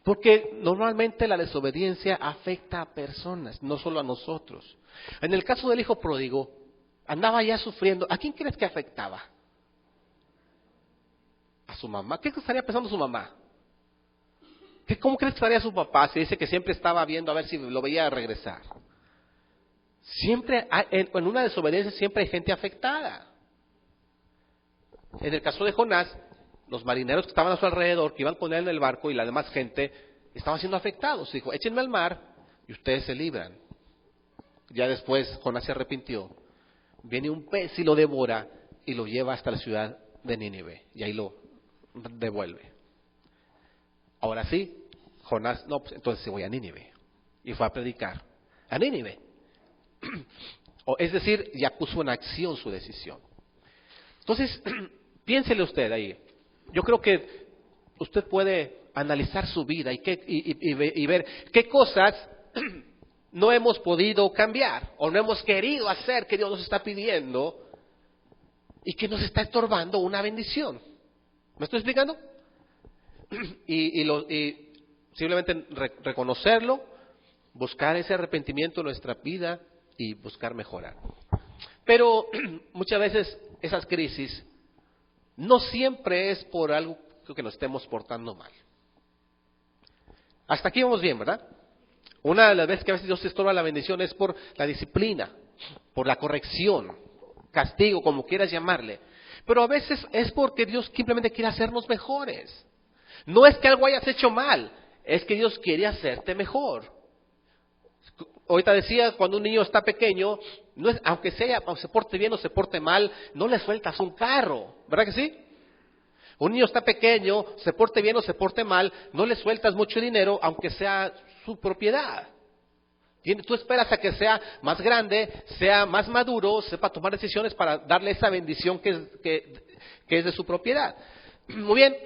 Porque normalmente la desobediencia afecta a personas, no solo a nosotros. En el caso del hijo pródigo, andaba ya sufriendo. ¿A quién crees que afectaba? A su mamá. ¿Qué estaría pensando su mamá? ¿Cómo crees que estaría su papá si dice que siempre estaba viendo a ver si lo veía regresar? Siempre, en una desobediencia siempre hay gente afectada. En el caso de Jonás, los marineros que estaban a su alrededor, que iban con él en el barco y la demás gente, estaban siendo afectados. Dijo, échenme al mar y ustedes se libran. Ya después Jonás se arrepintió. Viene un pez y lo devora y lo lleva hasta la ciudad de Nínive. Y ahí lo devuelve. Ahora sí, Jonás, no, pues entonces se voy a Nínive. Y fue a predicar a Nínive. Es decir, ya puso en acción su decisión. Entonces, piénsele usted ahí. Yo creo que usted puede analizar su vida y ver qué cosas no hemos podido cambiar o no hemos querido hacer que Dios nos está pidiendo y que nos está estorbando una bendición. ¿Me estoy explicando? Y simplemente reconocerlo, buscar ese arrepentimiento en nuestra vida y buscar mejorar. Pero muchas veces esas crisis no siempre es por algo que nos estemos portando mal. Hasta aquí vamos bien, ¿verdad? Una de las veces que a veces Dios estorba la bendición es por la disciplina, por la corrección, castigo, como quieras llamarle. Pero a veces es porque Dios simplemente quiere hacernos mejores. No es que algo hayas hecho mal, es que Dios quiere hacerte mejor. Ahorita decía, cuando un niño está pequeño, no es, aunque se porte bien o se porte mal, no le sueltas un carro, ¿verdad que sí? Un niño está pequeño, se porte bien o se porte mal, no le sueltas mucho dinero, aunque sea su propiedad. Tú esperas a que sea más grande, sea más maduro, sepa tomar decisiones para darle esa bendición que es de su propiedad. Muy bien.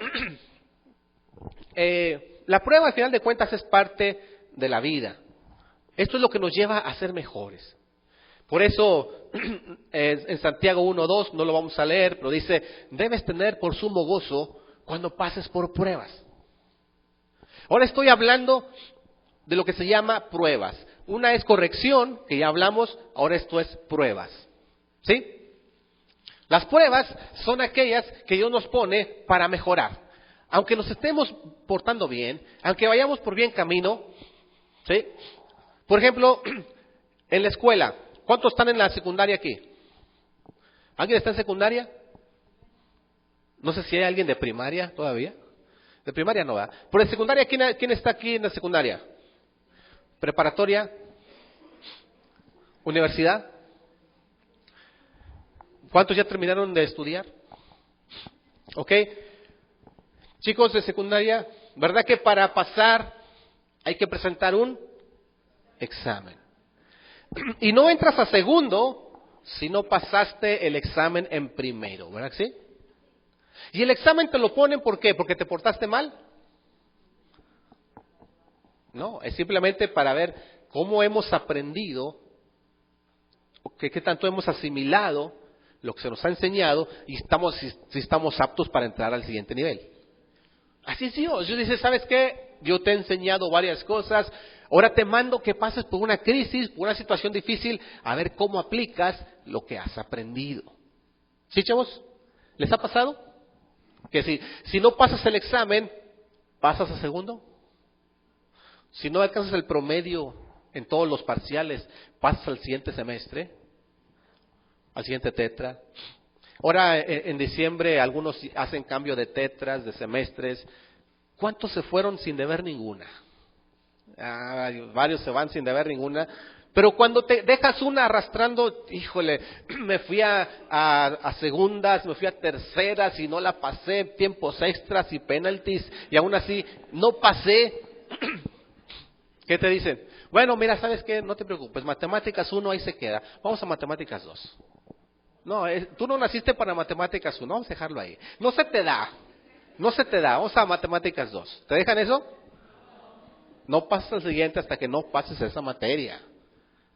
La prueba, al final de cuentas, es parte de la vida. Esto es lo que nos lleva a ser mejores. Por eso, en Santiago 1:2, no lo vamos a leer, pero dice, debes tener por sumo gozo cuando pases por pruebas. Ahora estoy hablando de lo que se llama pruebas. Una es corrección, que ya hablamos, ahora esto es pruebas. ¿Sí? Las pruebas son aquellas que Dios nos pone para mejorar. Aunque nos estemos portando bien, aunque vayamos por bien camino, ¿sí? Por ejemplo, en la escuela, ¿cuántos están en la secundaria aquí? ¿Alguien está en secundaria? No sé si hay alguien de primaria todavía. De primaria no va. Pero en secundaria, ¿quién está aquí en la secundaria? ¿Preparatoria? ¿Universidad? ¿Cuántos ya terminaron de estudiar? ¿Ok? Chicos de secundaria, ¿verdad que para pasar hay que presentar un examen? Y no entras a segundo si no pasaste el examen en primero, ¿verdad que sí? Y el examen te lo ponen, ¿por qué? ¿Porque te portaste mal? No, es simplemente para ver cómo hemos aprendido, qué tanto hemos asimilado lo que se nos ha enseñado y si estamos aptos para entrar al siguiente nivel. Así es Dios. Dios dice, ¿sabes qué? Yo te he enseñado varias cosas, ahora te mando que pases por una crisis, por una situación difícil, a ver cómo aplicas lo que has aprendido. ¿Sí, chavos? ¿Les ha pasado? Que si no pasas el examen, ¿pasas a segundo? Si no alcanzas el promedio en todos los parciales, ¿pasas al siguiente semestre? ¿Al siguiente tetra? Ahora en diciembre algunos hacen cambio de tetras, de semestres. ¿Cuántos se fueron sin deber ninguna? Varios se van sin deber ninguna. Pero cuando te dejas una arrastrando, híjole, me fui a segundas, me fui a terceras y no la pasé, tiempos extras y penaltis, y aún así no pasé. ¿Qué te dicen? Bueno, mira, ¿sabes qué? No te preocupes, matemáticas 1 ahí se queda. Vamos a matemáticas 2. No, tú no naciste para matemáticas 1, vamos a dejarlo ahí. No se te da, vamos a matemáticas 2. ¿Te dejan eso? No pasas al siguiente hasta que no pases esa materia.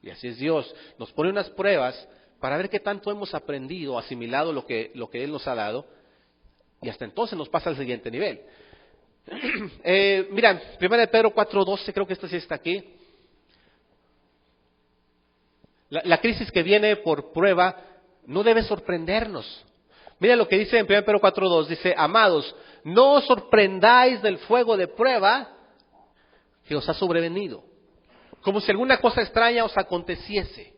Y así es Dios, nos pone unas pruebas para ver qué tanto hemos aprendido, asimilado lo que Él nos ha dado, y hasta entonces nos pasa al siguiente nivel. Mira, 1 Pedro 4:12, creo que esto sí está aquí. La crisis que viene por prueba no debe sorprendernos. Mira lo que dice en 1 Pedro 4:2, dice, amados, no os sorprendáis del fuego de prueba que os ha sobrevenido, como si alguna cosa extraña os aconteciese.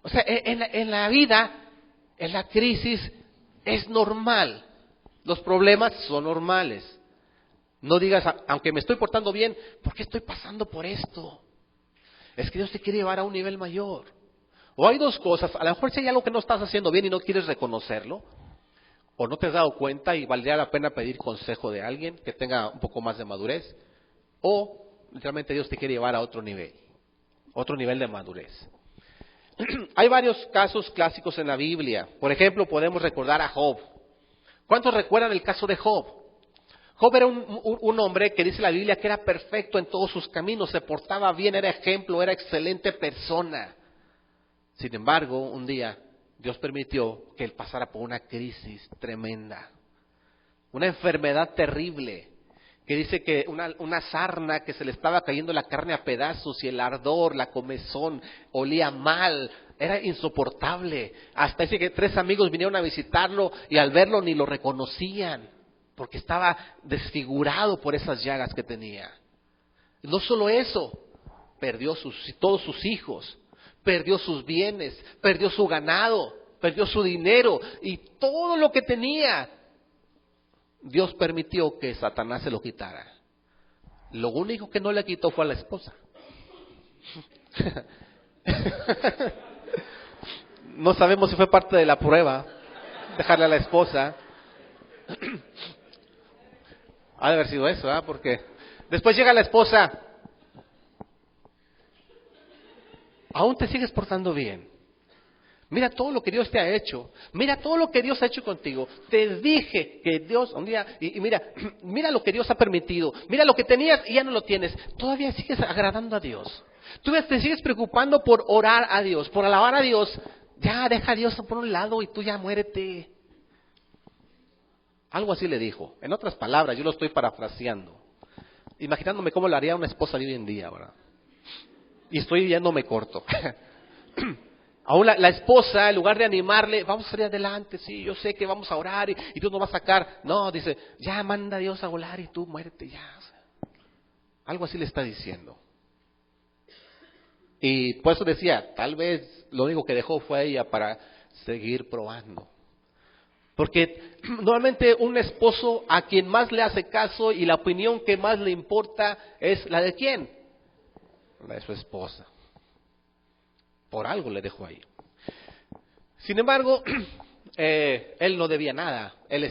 O sea, en la vida, en la crisis, es normal. Los problemas son normales. No digas, aunque me estoy portando bien, ¿por qué estoy pasando por esto? Es que Dios te quiere llevar a un nivel mayor. O hay dos cosas, a lo mejor si hay algo que no estás haciendo bien y no quieres reconocerlo, o no te has dado cuenta y valdría la pena pedir consejo de alguien que tenga un poco más de madurez, o literalmente Dios te quiere llevar a otro nivel de madurez. Hay varios casos clásicos en la Biblia. Por ejemplo, podemos recordar a Job. ¿Cuántos recuerdan el caso de Job? Job era un hombre que dice la Biblia que era perfecto en todos sus caminos, se portaba bien, era ejemplo, era excelente persona. Sin embargo, un día Dios permitió que él pasara por una crisis tremenda, una enfermedad terrible, que dice que una sarna que se le estaba cayendo la carne a pedazos y el ardor, la comezón, olía mal, era insoportable. Hasta dice que 3 amigos vinieron a visitarlo y al verlo ni lo reconocían, porque estaba desfigurado por esas llagas que tenía. No solo eso, perdió todos sus hijos, perdió sus bienes, perdió su ganado, perdió su dinero y todo lo que tenía. Dios permitió que Satanás se lo quitara. Lo único que no le quitó fue a la esposa. No sabemos si fue parte de la prueba, dejarle a la esposa. Ha de haber sido eso, ¿eh? Porque después llega la esposa. Aún te sigues portando bien. Mira todo lo que Dios te ha hecho. Mira todo lo que Dios ha hecho contigo. Te dije que Dios, un día, y mira lo que Dios ha permitido. Mira lo que tenías y ya no lo tienes. Todavía sigues agradando a Dios. Tú te sigues preocupando por orar a Dios, por alabar a Dios. Ya deja a Dios por un lado y tú ya muérete. Algo así le dijo. En otras palabras, yo lo estoy parafraseando. Imaginándome cómo lo haría una esposa de hoy en día, ¿verdad? Y estoy yéndome corto. Aún la esposa, en lugar de animarle, vamos a salir adelante, sí, yo sé que vamos a orar y Dios nos va a sacar. No, dice, ya manda a Dios a volar y tú muérete ya. O sea, algo así le está diciendo. Y por eso decía, tal vez lo único que dejó fue a ella para seguir probando. Porque normalmente un esposo a quien más le hace caso y la opinión que más le importa es la de ¿quién? La de su esposa. Por algo le dejó ahí. Sin embargo, él no debía nada. Él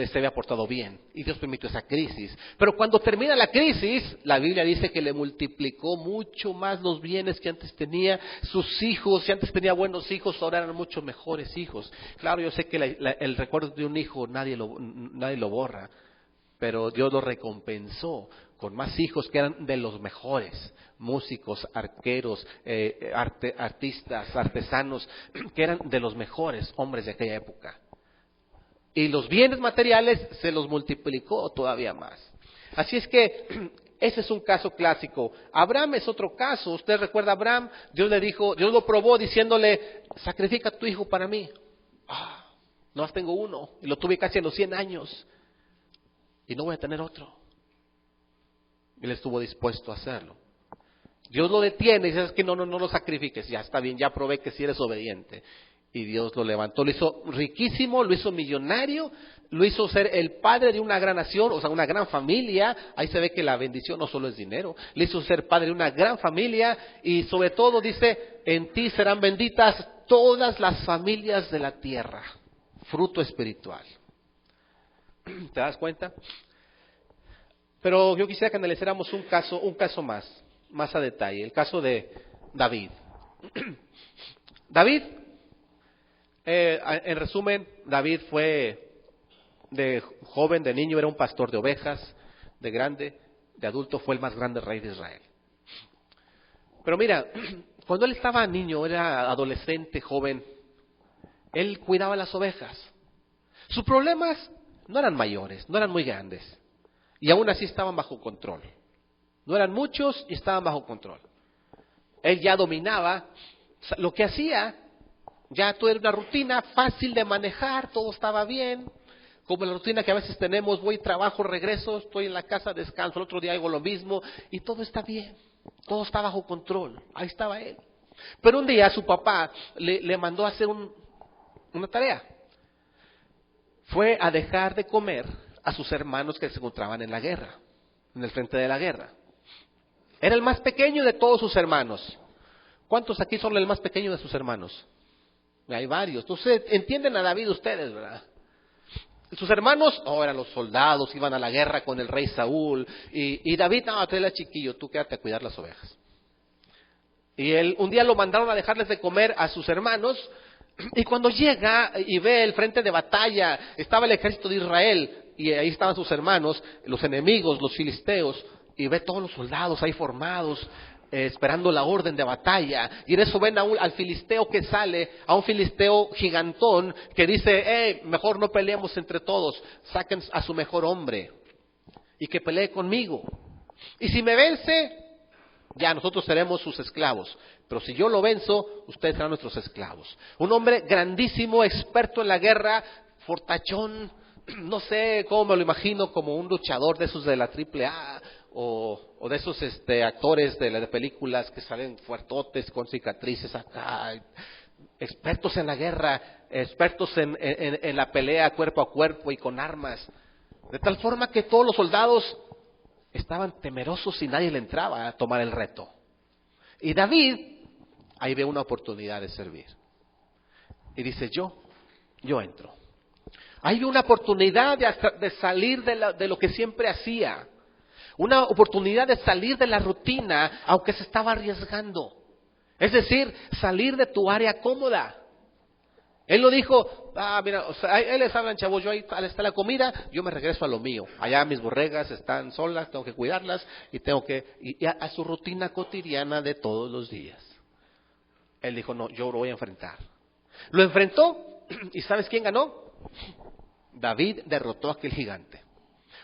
se había portado bien. Y Dios permitió esa crisis. Pero cuando termina la crisis, la Biblia dice que le multiplicó mucho más los bienes que antes tenía. Sus hijos, si antes tenía buenos hijos, ahora eran mucho mejores hijos. Claro, yo sé que el recuerdo de un hijo nadie lo borra. Pero Dios lo recompensó con más hijos que eran de los mejores, músicos, arqueros, artistas, artesanos, que eran de los mejores hombres de aquella época. Y los bienes materiales se los multiplicó todavía más. Así es que ese es un caso clásico. Abraham es otro caso. Usted recuerda a Abraham, Dios le dijo, Dios lo probó diciéndole, sacrifica a tu hijo para mí. Nomás tengo uno, y lo tuve casi a los 100 años. Y no voy a tener otro. Él estuvo dispuesto a hacerlo. Dios lo detiene y dice, es que no lo sacrifiques. Ya está bien, ya probé que si eres obediente. Y Dios lo levantó, lo hizo riquísimo, lo hizo millonario, lo hizo ser el padre de una gran nación, o sea, una gran familia. Ahí se ve que la bendición no solo es dinero. Le hizo ser padre de una gran familia y sobre todo dice, en ti serán benditas todas las familias de la tierra. Fruto espiritual. ¿Te das cuenta? Pero yo quisiera que analizáramos un caso más a detalle, el caso de David. David, en resumen, David fue de joven, de niño, era un pastor de ovejas, de grande, de adulto fue el más grande rey de Israel. Pero mira, cuando él estaba niño, era adolescente, joven, él cuidaba las ovejas. Sus problemas no eran mayores, no eran muy grandes. Y aún así estaban bajo control. No eran muchos y estaban bajo control. Él ya dominaba lo que hacía. Ya todo era una rutina fácil de manejar, todo estaba bien. Como la rutina que a veces tenemos, voy, trabajo, regreso, estoy en la casa, descanso, el otro día hago lo mismo y todo está bien, todo está bajo control. Ahí estaba él. Pero un día su papá le mandó a hacer una tarea. Fue a dejar de comer a sus hermanos que se encontraban en la guerra, en el frente de la guerra. Era el más pequeño de todos sus hermanos. ¿Cuántos aquí son el más pequeño de sus hermanos? Hay varios. Entonces, entienden a David ustedes, ¿verdad? Sus hermanos, eran los soldados, iban a la guerra con el rey Saúl. Y David, tráela chiquillo, tú quédate a cuidar las ovejas. Y un día lo mandaron a dejarles de comer a sus hermanos. Y cuando llega y ve el frente de batalla, estaba el ejército de Israel. Y ahí estaban sus hermanos, los enemigos, los filisteos. Y ve todos los soldados ahí formados, esperando la orden de batalla. Y en eso ven al filisteo que sale, a un filisteo gigantón que dice, mejor no peleemos entre todos, saquen a su mejor hombre y que pelee conmigo. Y si me vence, ya nosotros seremos sus esclavos. Pero si yo lo venzo, ustedes serán nuestros esclavos. Un hombre grandísimo, experto en la guerra, fortachón, no sé cómo me lo imagino, como un luchador de esos de la AAA, o de esos actores de películas que salen fuertotes con cicatrices acá, expertos en la guerra, expertos en la pelea cuerpo a cuerpo y con armas, de tal forma que todos los soldados estaban temerosos y nadie le entraba a tomar el reto. Y David ahí ve una oportunidad de servir y dice, yo entro. Hay una oportunidad de salir de lo que siempre hacía. Una oportunidad de salir de la rutina, aunque se estaba arriesgando. Es decir, salir de tu área cómoda. Él no dijo, mira, ahí les hablan, chavos, yo ahí está la comida, yo me regreso a lo mío. Allá mis borregas están solas, tengo que cuidarlas y y a su rutina cotidiana de todos los días. Él dijo, no, yo lo voy a enfrentar. Lo enfrentó y ¿sabes quién ganó? David derrotó a aquel gigante.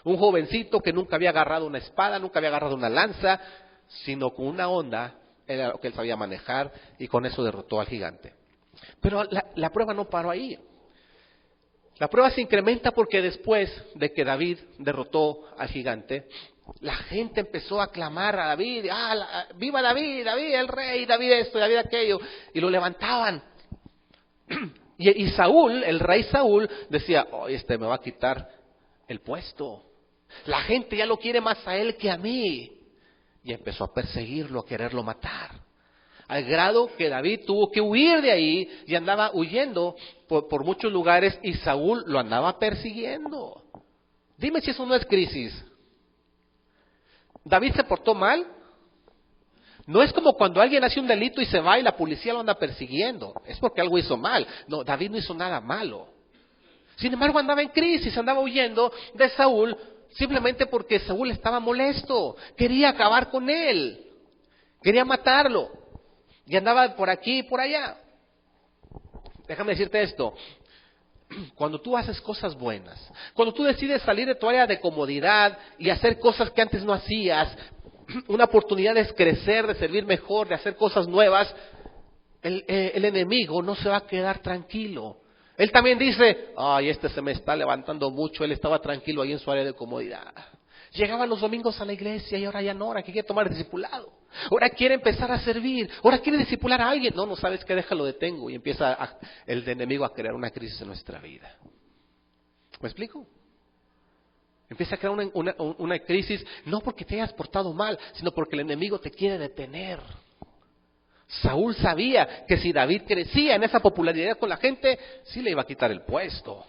Un jovencito que nunca había agarrado una espada, nunca había agarrado una lanza, sino con una onda, era lo que él sabía manejar, y con eso derrotó al gigante. Pero la prueba no paró ahí. La prueba se incrementa porque después de que David derrotó al gigante, la gente empezó a clamar a David, ¡viva David, David el rey, David esto, David aquello! Y lo levantaban. Y Saúl, el rey Saúl, decía, me va a quitar el puesto. La gente ya lo quiere más a él que a mí. Y empezó a perseguirlo, a quererlo matar. Al grado que David tuvo que huir de ahí y andaba huyendo por muchos lugares y Saúl lo andaba persiguiendo. Dime si eso no es crisis. ¿David se portó mal? No es como cuando alguien hace un delito y se va y la policía lo anda persiguiendo. Es porque algo hizo mal. No, David no hizo nada malo. Sin embargo, andaba en crisis, andaba huyendo de Saúl simplemente porque Saúl estaba molesto. Quería acabar con él. Quería matarlo. Y andaba por aquí y por allá. Déjame decirte esto. Cuando tú haces cosas buenas, cuando tú decides salir de tu área de comodidad y hacer cosas que antes no hacías, una oportunidad de crecer, de servir mejor, de hacer cosas nuevas, el enemigo no se va a quedar tranquilo. Él también dice, se me está levantando mucho, él estaba tranquilo ahí en su área de comodidad. Llegaba los domingos a la iglesia y ahora ya no, ahora quiere tomar discipulado. Ahora quiere empezar a servir, ahora quiere discipular a alguien. No sabes qué, déjalo, detengo. Y empieza el enemigo a crear una crisis en nuestra vida. ¿Me explico? Empieza a crear una crisis, no porque te hayas portado mal, sino porque el enemigo te quiere detener. Saúl sabía que si David crecía en esa popularidad con la gente, sí le iba a quitar el puesto.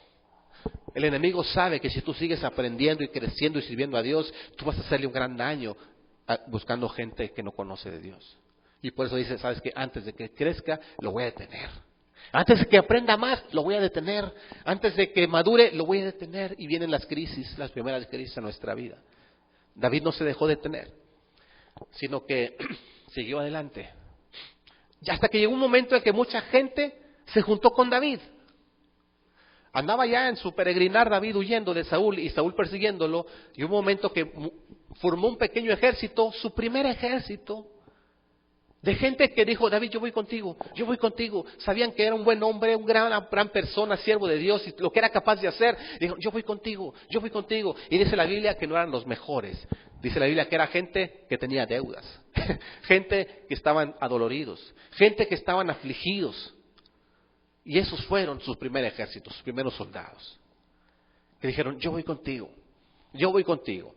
El enemigo sabe que si tú sigues aprendiendo y creciendo y sirviendo a Dios, tú vas a hacerle un gran daño buscando gente que no conoce de Dios. Y por eso dice, ¿sabes qué? Antes de que crezca, lo voy a detener. Antes de que aprenda más, lo voy a detener. Antes de que madure, lo voy a detener. Y vienen las crisis, las primeras crisis en nuestra vida. David no se dejó detener, sino que siguió adelante. Y hasta que llegó un momento en que mucha gente se juntó con David. Andaba ya en su peregrinar David huyendo de Saúl y Saúl persiguiéndolo. Y un momento que formó un pequeño ejército, su primer ejército. De gente que dijo, David, yo voy contigo, yo voy contigo. Sabían que era un buen hombre, una gran persona, siervo de Dios, y lo que era capaz de hacer. Dijo, yo voy contigo, yo voy contigo. Y dice la Biblia que no eran los mejores. Dice la Biblia que era gente que tenía deudas, gente que estaban adoloridos, gente que estaban afligidos. Y esos fueron sus primeros ejércitos, sus primeros soldados. Que dijeron, yo voy contigo, yo voy contigo.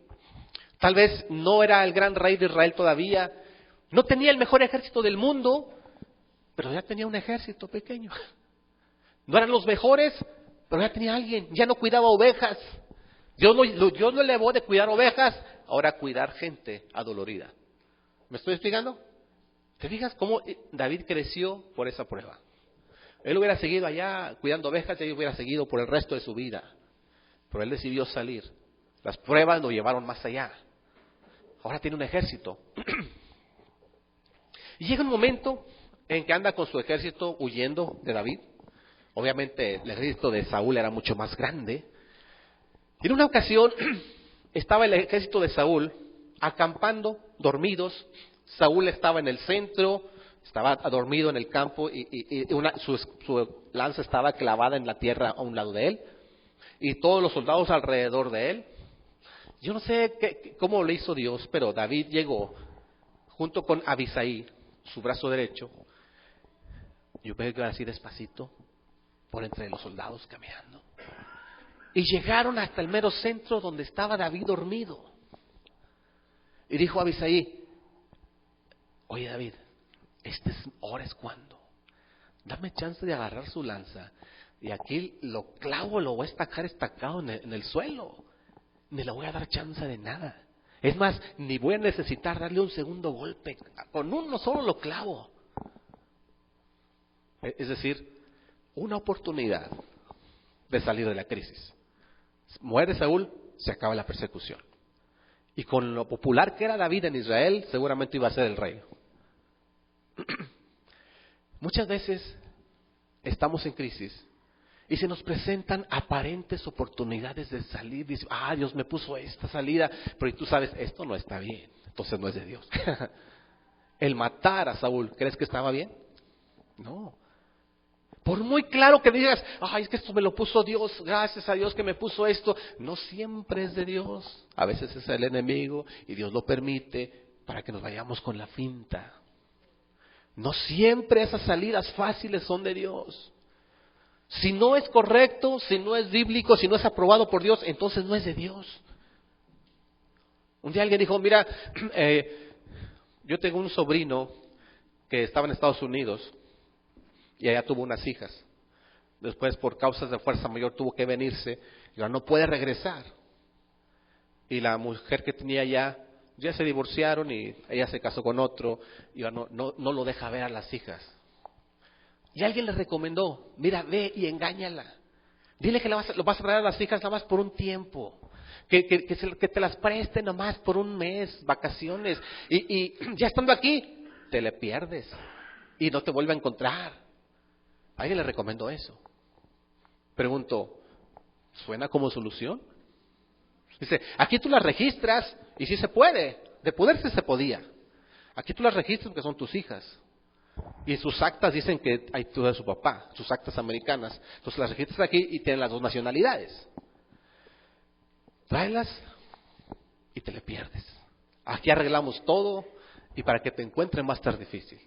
Tal vez no era el gran rey de Israel todavía, no tenía el mejor ejército del mundo, pero ya tenía un ejército pequeño. No eran los mejores, pero ya tenía alguien, ya no cuidaba ovejas. Dios lo elevó de cuidar ovejas, ahora cuidar gente adolorida. ¿Me estoy explicando? ¿Te fijas cómo David creció por esa prueba? Él hubiera seguido allá cuidando ovejas y él hubiera seguido por el resto de su vida. Pero él decidió salir. Las pruebas lo llevaron más allá. Ahora tiene un ejército. Y llega un momento en que anda con su ejército huyendo de David. Obviamente el ejército de Saúl era mucho más grande. Y en una ocasión estaba el ejército de Saúl acampando, dormidos. Saúl estaba en el centro, estaba dormido en el campo y su lanza estaba clavada en la tierra a un lado de él. Y todos los soldados alrededor de él. Yo no sé cómo lo hizo Dios, pero David llegó junto con Abisai, su brazo derecho. Yo veo que iba así despacito por entre los soldados caminando. Y llegaron hasta el mero centro donde estaba David dormido. Y dijo Abisai, oye David, ahora es cuando. Dame chance de agarrar su lanza. Y aquí lo clavo, lo voy a estacar estacado en el suelo. Ni le voy a dar chance de nada. Es más, ni voy a necesitar darle un segundo golpe. Con uno solo lo clavo. Es decir, una oportunidad de salir de la crisis. Muere Saúl, se acaba la persecución. Y con lo popular que era David en Israel, seguramente iba a ser el rey. Muchas veces estamos en crisis y se nos presentan aparentes oportunidades de salir. Dice, Dios me puso esta salida, pero tú sabes, esto no está bien, entonces no es de Dios. El matar a Saúl, ¿crees que estaba bien? No. Por muy claro que digas, es que esto me lo puso Dios, gracias a Dios que me puso esto, no siempre es de Dios. A veces es el enemigo y Dios lo permite para que nos vayamos con la finta. No siempre esas salidas fáciles son de Dios. Si no es correcto, si no es bíblico, si no es aprobado por Dios, entonces no es de Dios. Un día alguien dijo, mira, yo tengo un sobrino que estaba en Estados Unidos y allá tuvo unas hijas. Después, por causas de fuerza mayor, tuvo que venirse y ahora no puede regresar. Y la mujer que tenía allá, ya se divorciaron y ella se casó con otro y ahora no lo deja ver a las hijas. Y alguien le recomendó, mira, ve y engáñala. Dile que lo vas a traer a las hijas nada más por un tiempo. Que te las preste nada más por un mes, vacaciones. Y ya estando aquí, te le pierdes. Y no te vuelve a encontrar. Alguien le recomendó eso. Pregunto, ¿suena como solución? Dice, aquí tú las registras y sí se puede. De poderse se podía. Aquí tú las registras porque son tus hijas. Y en sus actas dicen que hay tú de su papá, sus actas americanas. Entonces las registras aquí y tienen las dos nacionalidades. Tráelas y te le pierdes. Aquí arreglamos todo y para que te encuentren va a estar difícil.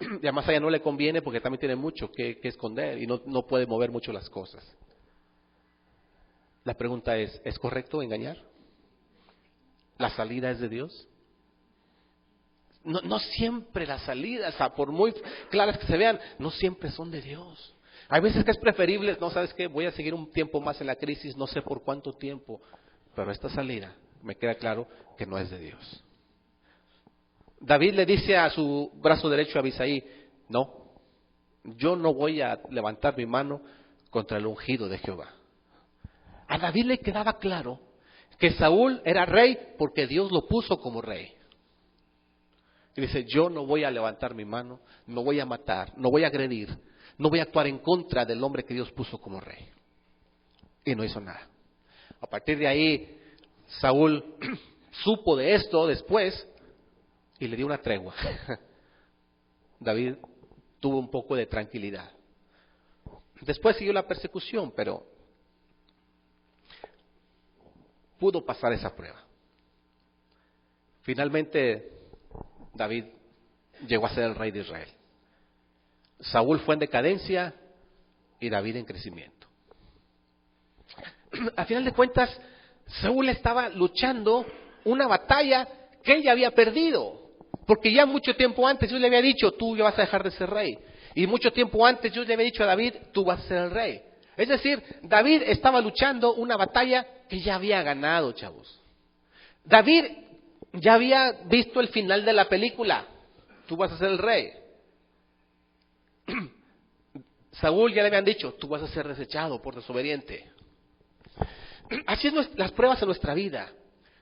Y además a ella no le conviene porque también tiene mucho que esconder y no puede mover mucho las cosas. La pregunta ¿es correcto engañar? ¿La salida es de Dios? No siempre las salidas, por muy claras que se vean, no siempre son de Dios. Hay veces que es preferible, no sabes qué, voy a seguir un tiempo más en la crisis, no sé por cuánto tiempo, pero esta salida me queda claro que no es de Dios. David le dice a su brazo derecho a Abisai, no, yo no voy a levantar mi mano contra el ungido de Jehová. A David le quedaba claro que Saúl era rey porque Dios lo puso como rey. Y dice, yo no voy a levantar mi mano, no voy a matar, no voy a agredir, no voy a actuar en contra del hombre que Dios puso como rey. Y no hizo nada. A partir de ahí, Saúl supo de esto después y le dio una tregua. David tuvo un poco de tranquilidad. Después siguió la persecución, pero pudo pasar esa prueba. Finalmente, David llegó a ser el rey de Israel. Saúl fue en decadencia y David en crecimiento. A final de cuentas, Saúl estaba luchando una batalla que él ya había perdido. Porque ya mucho tiempo antes Dios le había dicho, tú ya vas a dejar de ser rey. Y mucho tiempo antes Dios le había dicho a David, tú vas a ser el rey. Es decir, David estaba luchando una batalla que ya había ganado, chavos. David ya había visto el final de la película, tú vas a ser el rey. Saúl ya le habían dicho, tú vas a ser desechado por desobediente. Así es las pruebas en nuestra vida.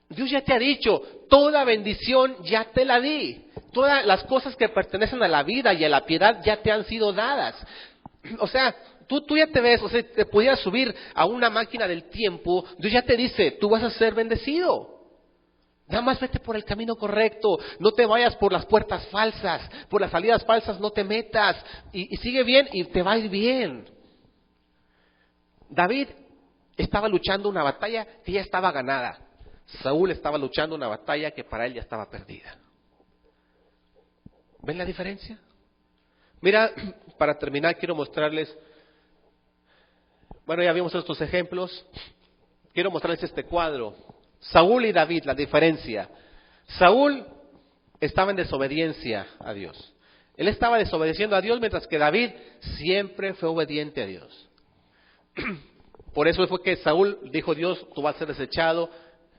Dios ya te ha dicho, toda bendición ya te la di. Todas las cosas que pertenecen a la vida y a la piedad ya te han sido dadas. O sea, tú ya te ves, o sea, te pudieras subir a una máquina del tiempo, Dios ya te dice, tú vas a ser bendecido. Nada más vete por el camino correcto, no te vayas por las puertas falsas, por las salidas falsas no te metas, y sigue bien y te va a ir bien. David estaba luchando una batalla que ya estaba ganada. Saúl estaba luchando una batalla que para él ya estaba perdida. ¿Ven la diferencia? Mira, para terminar quiero mostrarles, bueno, ya vimos estos ejemplos, quiero mostrarles este cuadro. Saúl y David, la diferencia. Saúl estaba en desobediencia a Dios. Él estaba desobedeciendo a Dios, mientras que David siempre fue obediente a Dios. Por eso fue que Saúl dijo, Dios, tú vas a ser desechado,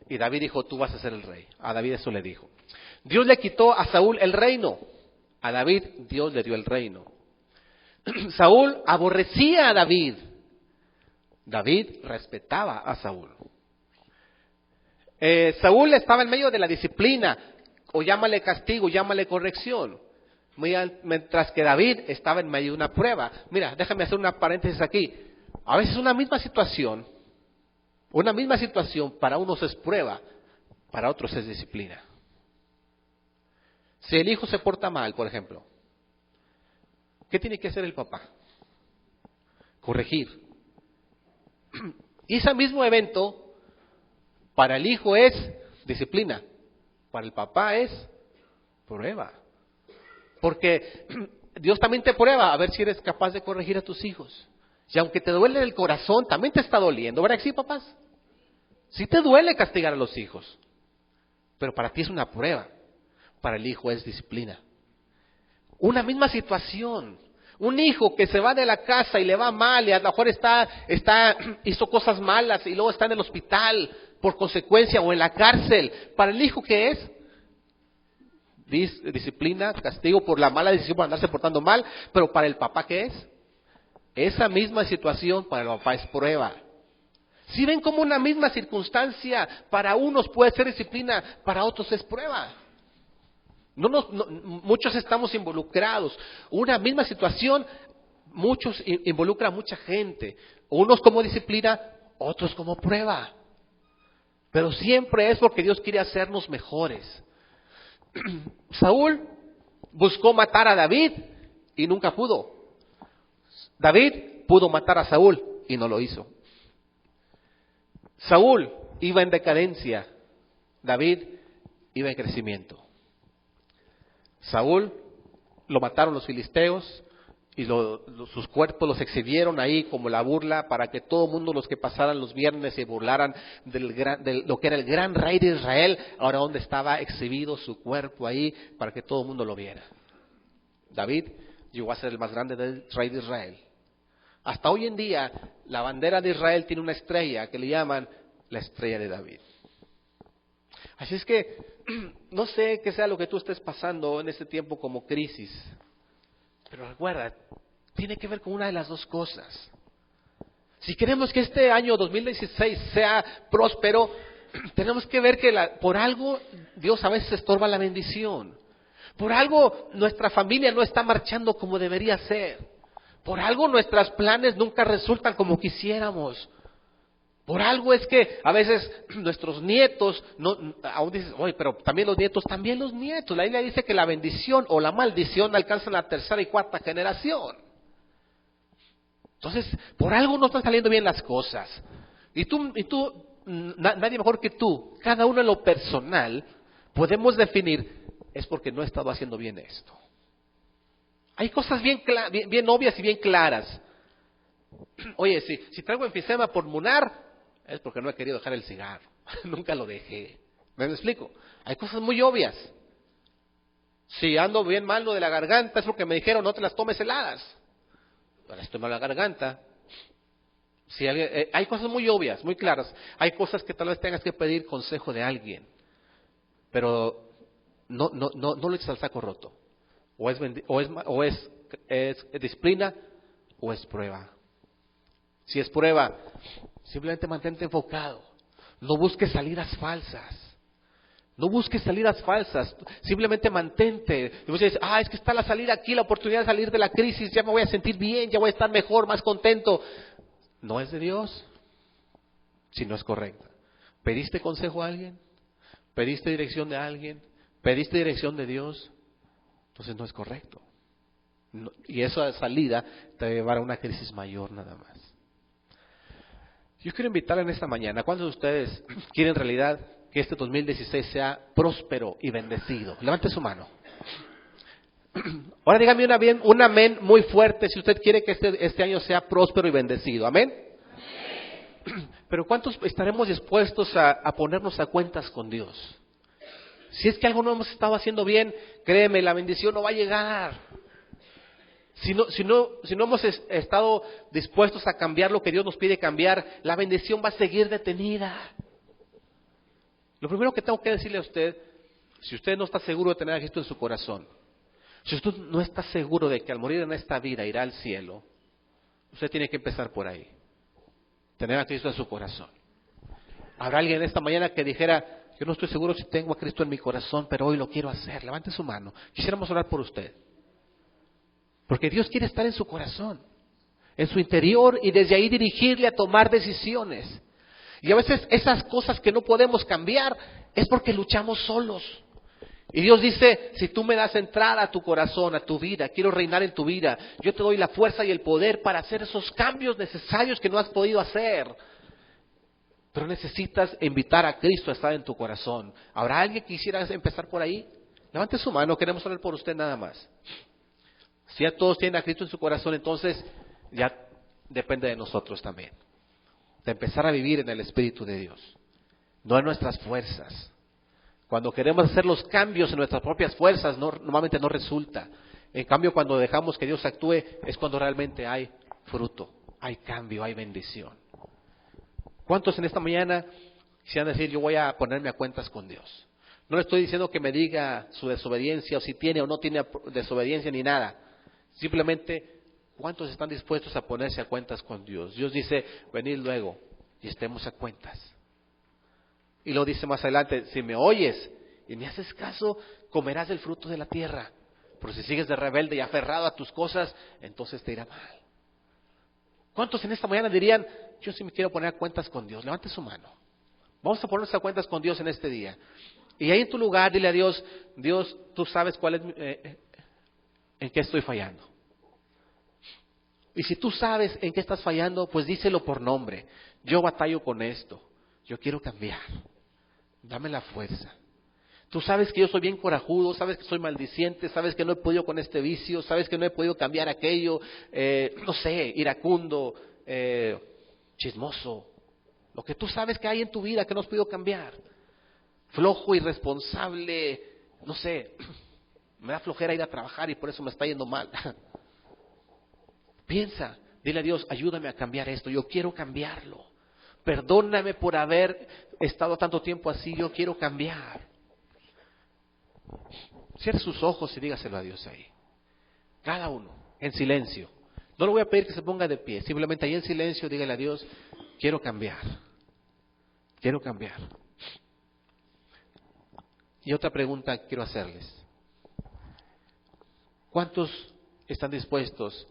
y David dijo, tú vas a ser el rey. A David eso le dijo. Dios le quitó a Saúl el reino. A David, Dios le dio el reino. Saúl aborrecía a David. David respetaba a Saúl. Saúl estaba en medio de la disciplina, o llámale castigo, llámale corrección. Mientras que David estaba en medio de una prueba. Mira, déjame hacer una paréntesis aquí. A veces una misma situación para unos es prueba, para otros es disciplina. Si el hijo se porta mal, por ejemplo, ¿qué tiene que hacer el papá? Corregir. Y ese mismo evento, para el hijo es disciplina, para el papá es prueba. Porque Dios también te prueba a ver si eres capaz de corregir a tus hijos. Y aunque te duele el corazón, también te está doliendo, ¿verdad que sí, papás? Sí te duele castigar a los hijos, pero para ti es una prueba, para el hijo es disciplina. Una misma situación, un hijo que se va de la casa y le va mal y a lo mejor hizo cosas malas y luego está en el hospital por consecuencia o en la cárcel, para el hijo ¿qué es? Disciplina, castigo por la mala decisión por andarse portando mal, pero para el papá ¿qué es? Esa misma situación para el papá es prueba. Si ven como una misma circunstancia para unos puede ser disciplina, para otros es prueba. Muchos estamos involucrados. Una misma situación, muchos involucra a mucha gente. Unos como disciplina, otros como prueba. Pero siempre es porque Dios quiere hacernos mejores. Saúl buscó matar a David y nunca pudo. David pudo matar a Saúl y no lo hizo. Saúl iba en decadencia, David iba en crecimiento. Saúl lo mataron los filisteos y sus cuerpos los exhibieron ahí como la burla para que todo el mundo, los que pasaran los viernes, se burlaran de lo que era el gran rey de Israel, ahora donde estaba exhibido su cuerpo ahí para que todo el mundo lo viera. David llegó a ser el más grande del rey de Israel. Hasta hoy en día, la bandera de Israel tiene una estrella que le llaman la estrella de David. Así es que, no sé qué sea lo que tú estés pasando en este tiempo como crisis, pero recuerda, tiene que ver con una de las dos cosas. Si queremos que este año 2016 sea próspero, tenemos que ver que por algo Dios a veces estorba la bendición. Por algo nuestra familia no está marchando como debería ser. Por algo nuestros planes nunca resultan como quisiéramos. Por algo es que a veces nuestros nietos, aún dices, oye, pero también los nietos. La Biblia dice que la bendición o la maldición alcanzan la tercera y cuarta generación. Entonces, por algo no están saliendo bien las cosas. Y tú, nadie mejor que tú, cada uno en lo personal, podemos definir, es porque no he estado haciendo bien esto. Hay cosas bien obvias y bien claras. Oye, si traigo enfisema pulmonar, es porque no he querido dejar el cigarro. Nunca lo dejé. ¿Me explico? Hay cosas muy obvias. Si ando bien malo de la garganta, es porque me dijeron no te las tomes heladas. Ahora estoy mal de la garganta. Si hay cosas muy obvias, muy claras. Hay cosas que tal vez tengas que pedir consejo de alguien. Pero no lo eches al saco roto. O es disciplina o es prueba. Si es prueba, simplemente mantente enfocado. No busques salidas falsas. Simplemente mantente. Y vos dices, es que está la salida aquí, la oportunidad de salir de la crisis, ya me voy a sentir bien, ya voy a estar mejor, más contento. No es de Dios, si no es correcta. ¿Pediste consejo a alguien? ¿Pediste dirección de alguien? ¿Pediste dirección de Dios? Entonces no es correcto. Y esa salida te va a llevar a una crisis mayor nada más. Yo quiero invitarle en esta mañana, ¿cuántos de ustedes quieren en realidad que este 2016 sea próspero y bendecido? Levante su mano. Ahora dígame un amén muy fuerte si usted quiere que este año sea próspero y bendecido. ¿Amén? Pero ¿cuántos estaremos dispuestos a ponernos a cuentas con Dios? Si es que algo no hemos estado haciendo bien, créeme, la bendición no va a llegar. Si no hemos estado dispuestos a cambiar lo que Dios nos pide cambiar, la bendición va a seguir detenida. Lo primero que tengo que decirle a usted, si usted no está seguro de tener a Cristo en su corazón, si usted no está seguro de que al morir en esta vida irá al cielo, usted tiene que empezar por ahí. Tener a Cristo en su corazón. Habrá alguien esta mañana que dijera, yo no estoy seguro si tengo a Cristo en mi corazón, pero hoy lo quiero hacer. Levante su mano. Quisiéramos orar por usted. Porque Dios quiere estar en su corazón, en su interior, y desde ahí dirigirle a tomar decisiones. Y a veces esas cosas que no podemos cambiar es porque luchamos solos. Y Dios dice, si tú me das entrada a tu corazón, a tu vida, quiero reinar en tu vida, yo te doy la fuerza y el poder para hacer esos cambios necesarios que no has podido hacer. Pero necesitas invitar a Cristo a estar en tu corazón. ¿Habrá alguien que quisiera empezar por ahí? Levante su mano, queremos orar por usted nada más. Si ya todos tienen a Cristo en su corazón, entonces ya depende de nosotros también. De empezar a vivir en el Espíritu de Dios, no en nuestras fuerzas. Cuando queremos hacer los cambios en nuestras propias fuerzas, normalmente no resulta. En cambio, cuando dejamos que Dios actúe, es cuando realmente hay fruto, hay cambio, hay bendición. ¿Cuántos en esta mañana quisieran decir, yo voy a ponerme a cuentas con Dios? No le estoy diciendo que me diga su desobediencia, o si tiene o no tiene desobediencia ni nada. Simplemente, ¿cuántos están dispuestos a ponerse a cuentas con Dios? Dios dice, venid luego y estemos a cuentas. Y lo dice más adelante, si me oyes y me haces caso, comerás el fruto de la tierra. Pero si sigues de rebelde y aferrado a tus cosas, entonces te irá mal. ¿Cuántos en esta mañana dirían, yo sí me quiero poner a cuentas con Dios? Levante su mano. Vamos a ponernos a cuentas con Dios en este día. Y ahí en tu lugar, dile a Dios, Dios, tú sabes cuál es en qué estoy fallando. Y si tú sabes en qué estás fallando, pues díselo por nombre. Yo batallo con esto. Yo quiero cambiar. Dame la fuerza. Tú sabes que yo soy bien corajudo, sabes que soy maldiciente, sabes que no he podido con este vicio, sabes que no he podido cambiar aquello, no sé, iracundo, chismoso. Lo que tú sabes que hay en tu vida que no has podido cambiar. Flojo, irresponsable, no sé, me da flojera ir a trabajar y por eso me está yendo mal. Piensa, dile a Dios, ayúdame a cambiar esto, yo quiero cambiarlo. Perdóname por haber estado tanto tiempo así, yo quiero cambiar. Cierre sus ojos y dígaselo a Dios ahí. Cada uno, en silencio. No le voy a pedir que se ponga de pie, simplemente ahí en silencio dígale a Dios, quiero cambiar. Quiero cambiar. Y otra pregunta quiero hacerles. ¿Cuántos están dispuestos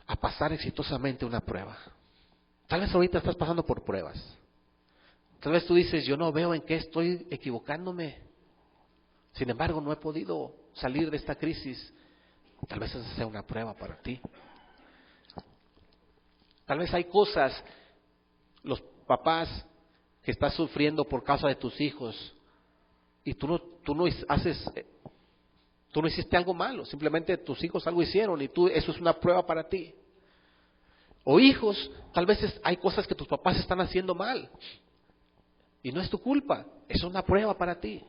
a pasar exitosamente una prueba? Tal vez ahorita estás pasando por pruebas. Tal vez tú dices, yo no veo en qué estoy equivocándome. Sin embargo, no he podido salir de esta crisis. Tal vez esa sea una prueba para ti. Tal vez hay cosas, los papás, que estás sufriendo por causa de tus hijos y tú no hiciste algo malo, simplemente tus hijos algo hicieron y eso es una prueba para ti. O hijos, tal vez hay cosas que tus papás están haciendo mal y no es tu culpa, es una prueba para ti.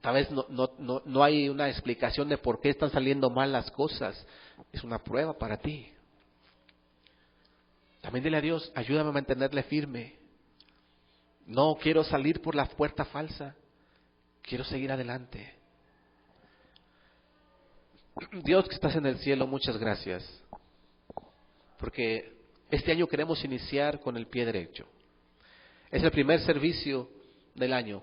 Tal vez no hay una explicación de por qué están saliendo mal las cosas, es una prueba para ti. También dile a Dios, ayúdame a mantenerle firme. No quiero salir por la puerta falsa, quiero seguir adelante. Dios que estás en el cielo, muchas gracias, porque este año queremos iniciar con el pie derecho. Es el primer servicio del año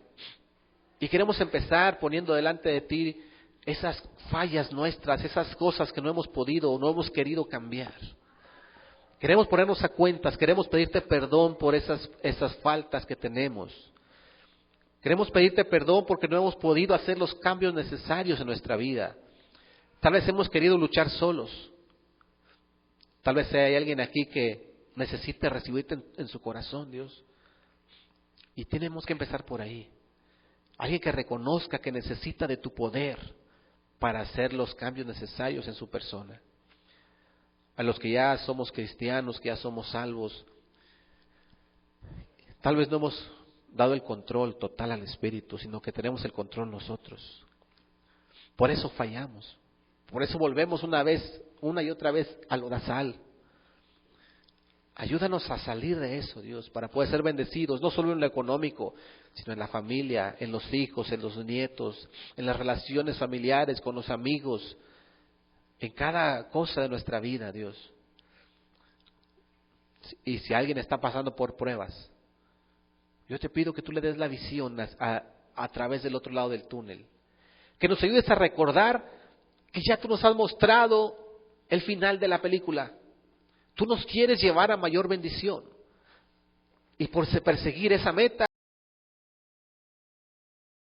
y queremos empezar poniendo delante de ti esas fallas nuestras, esas cosas que no hemos podido o no hemos querido cambiar. Queremos ponernos a cuentas, queremos pedirte perdón por esas faltas que tenemos. Queremos pedirte perdón porque no hemos podido hacer los cambios necesarios en nuestra vida. Tal vez hemos querido luchar solos. Tal vez hay alguien aquí que necesite recibirte en su corazón, Dios. Y tenemos que empezar por ahí. Alguien que reconozca que necesita de tu poder para hacer los cambios necesarios en su persona. A los que ya somos cristianos, que ya somos salvos, tal vez no hemos dado el control total al Espíritu, sino que tenemos el control nosotros. Por eso fallamos, por eso volvemos una y otra vez al lodazal. Ayúdanos a salir de eso, Dios, para poder ser bendecidos, no solo en lo económico, sino en la familia, en los hijos, en los nietos, en las relaciones familiares, con los amigos, en cada cosa de nuestra vida, Dios. Y si alguien está pasando por pruebas, yo te pido que tú le des la visión a través del otro lado del túnel. Que nos ayudes a recordar que ya tú nos has mostrado el final de la película. Tú nos quieres llevar a mayor bendición. Y por perseguir esa meta,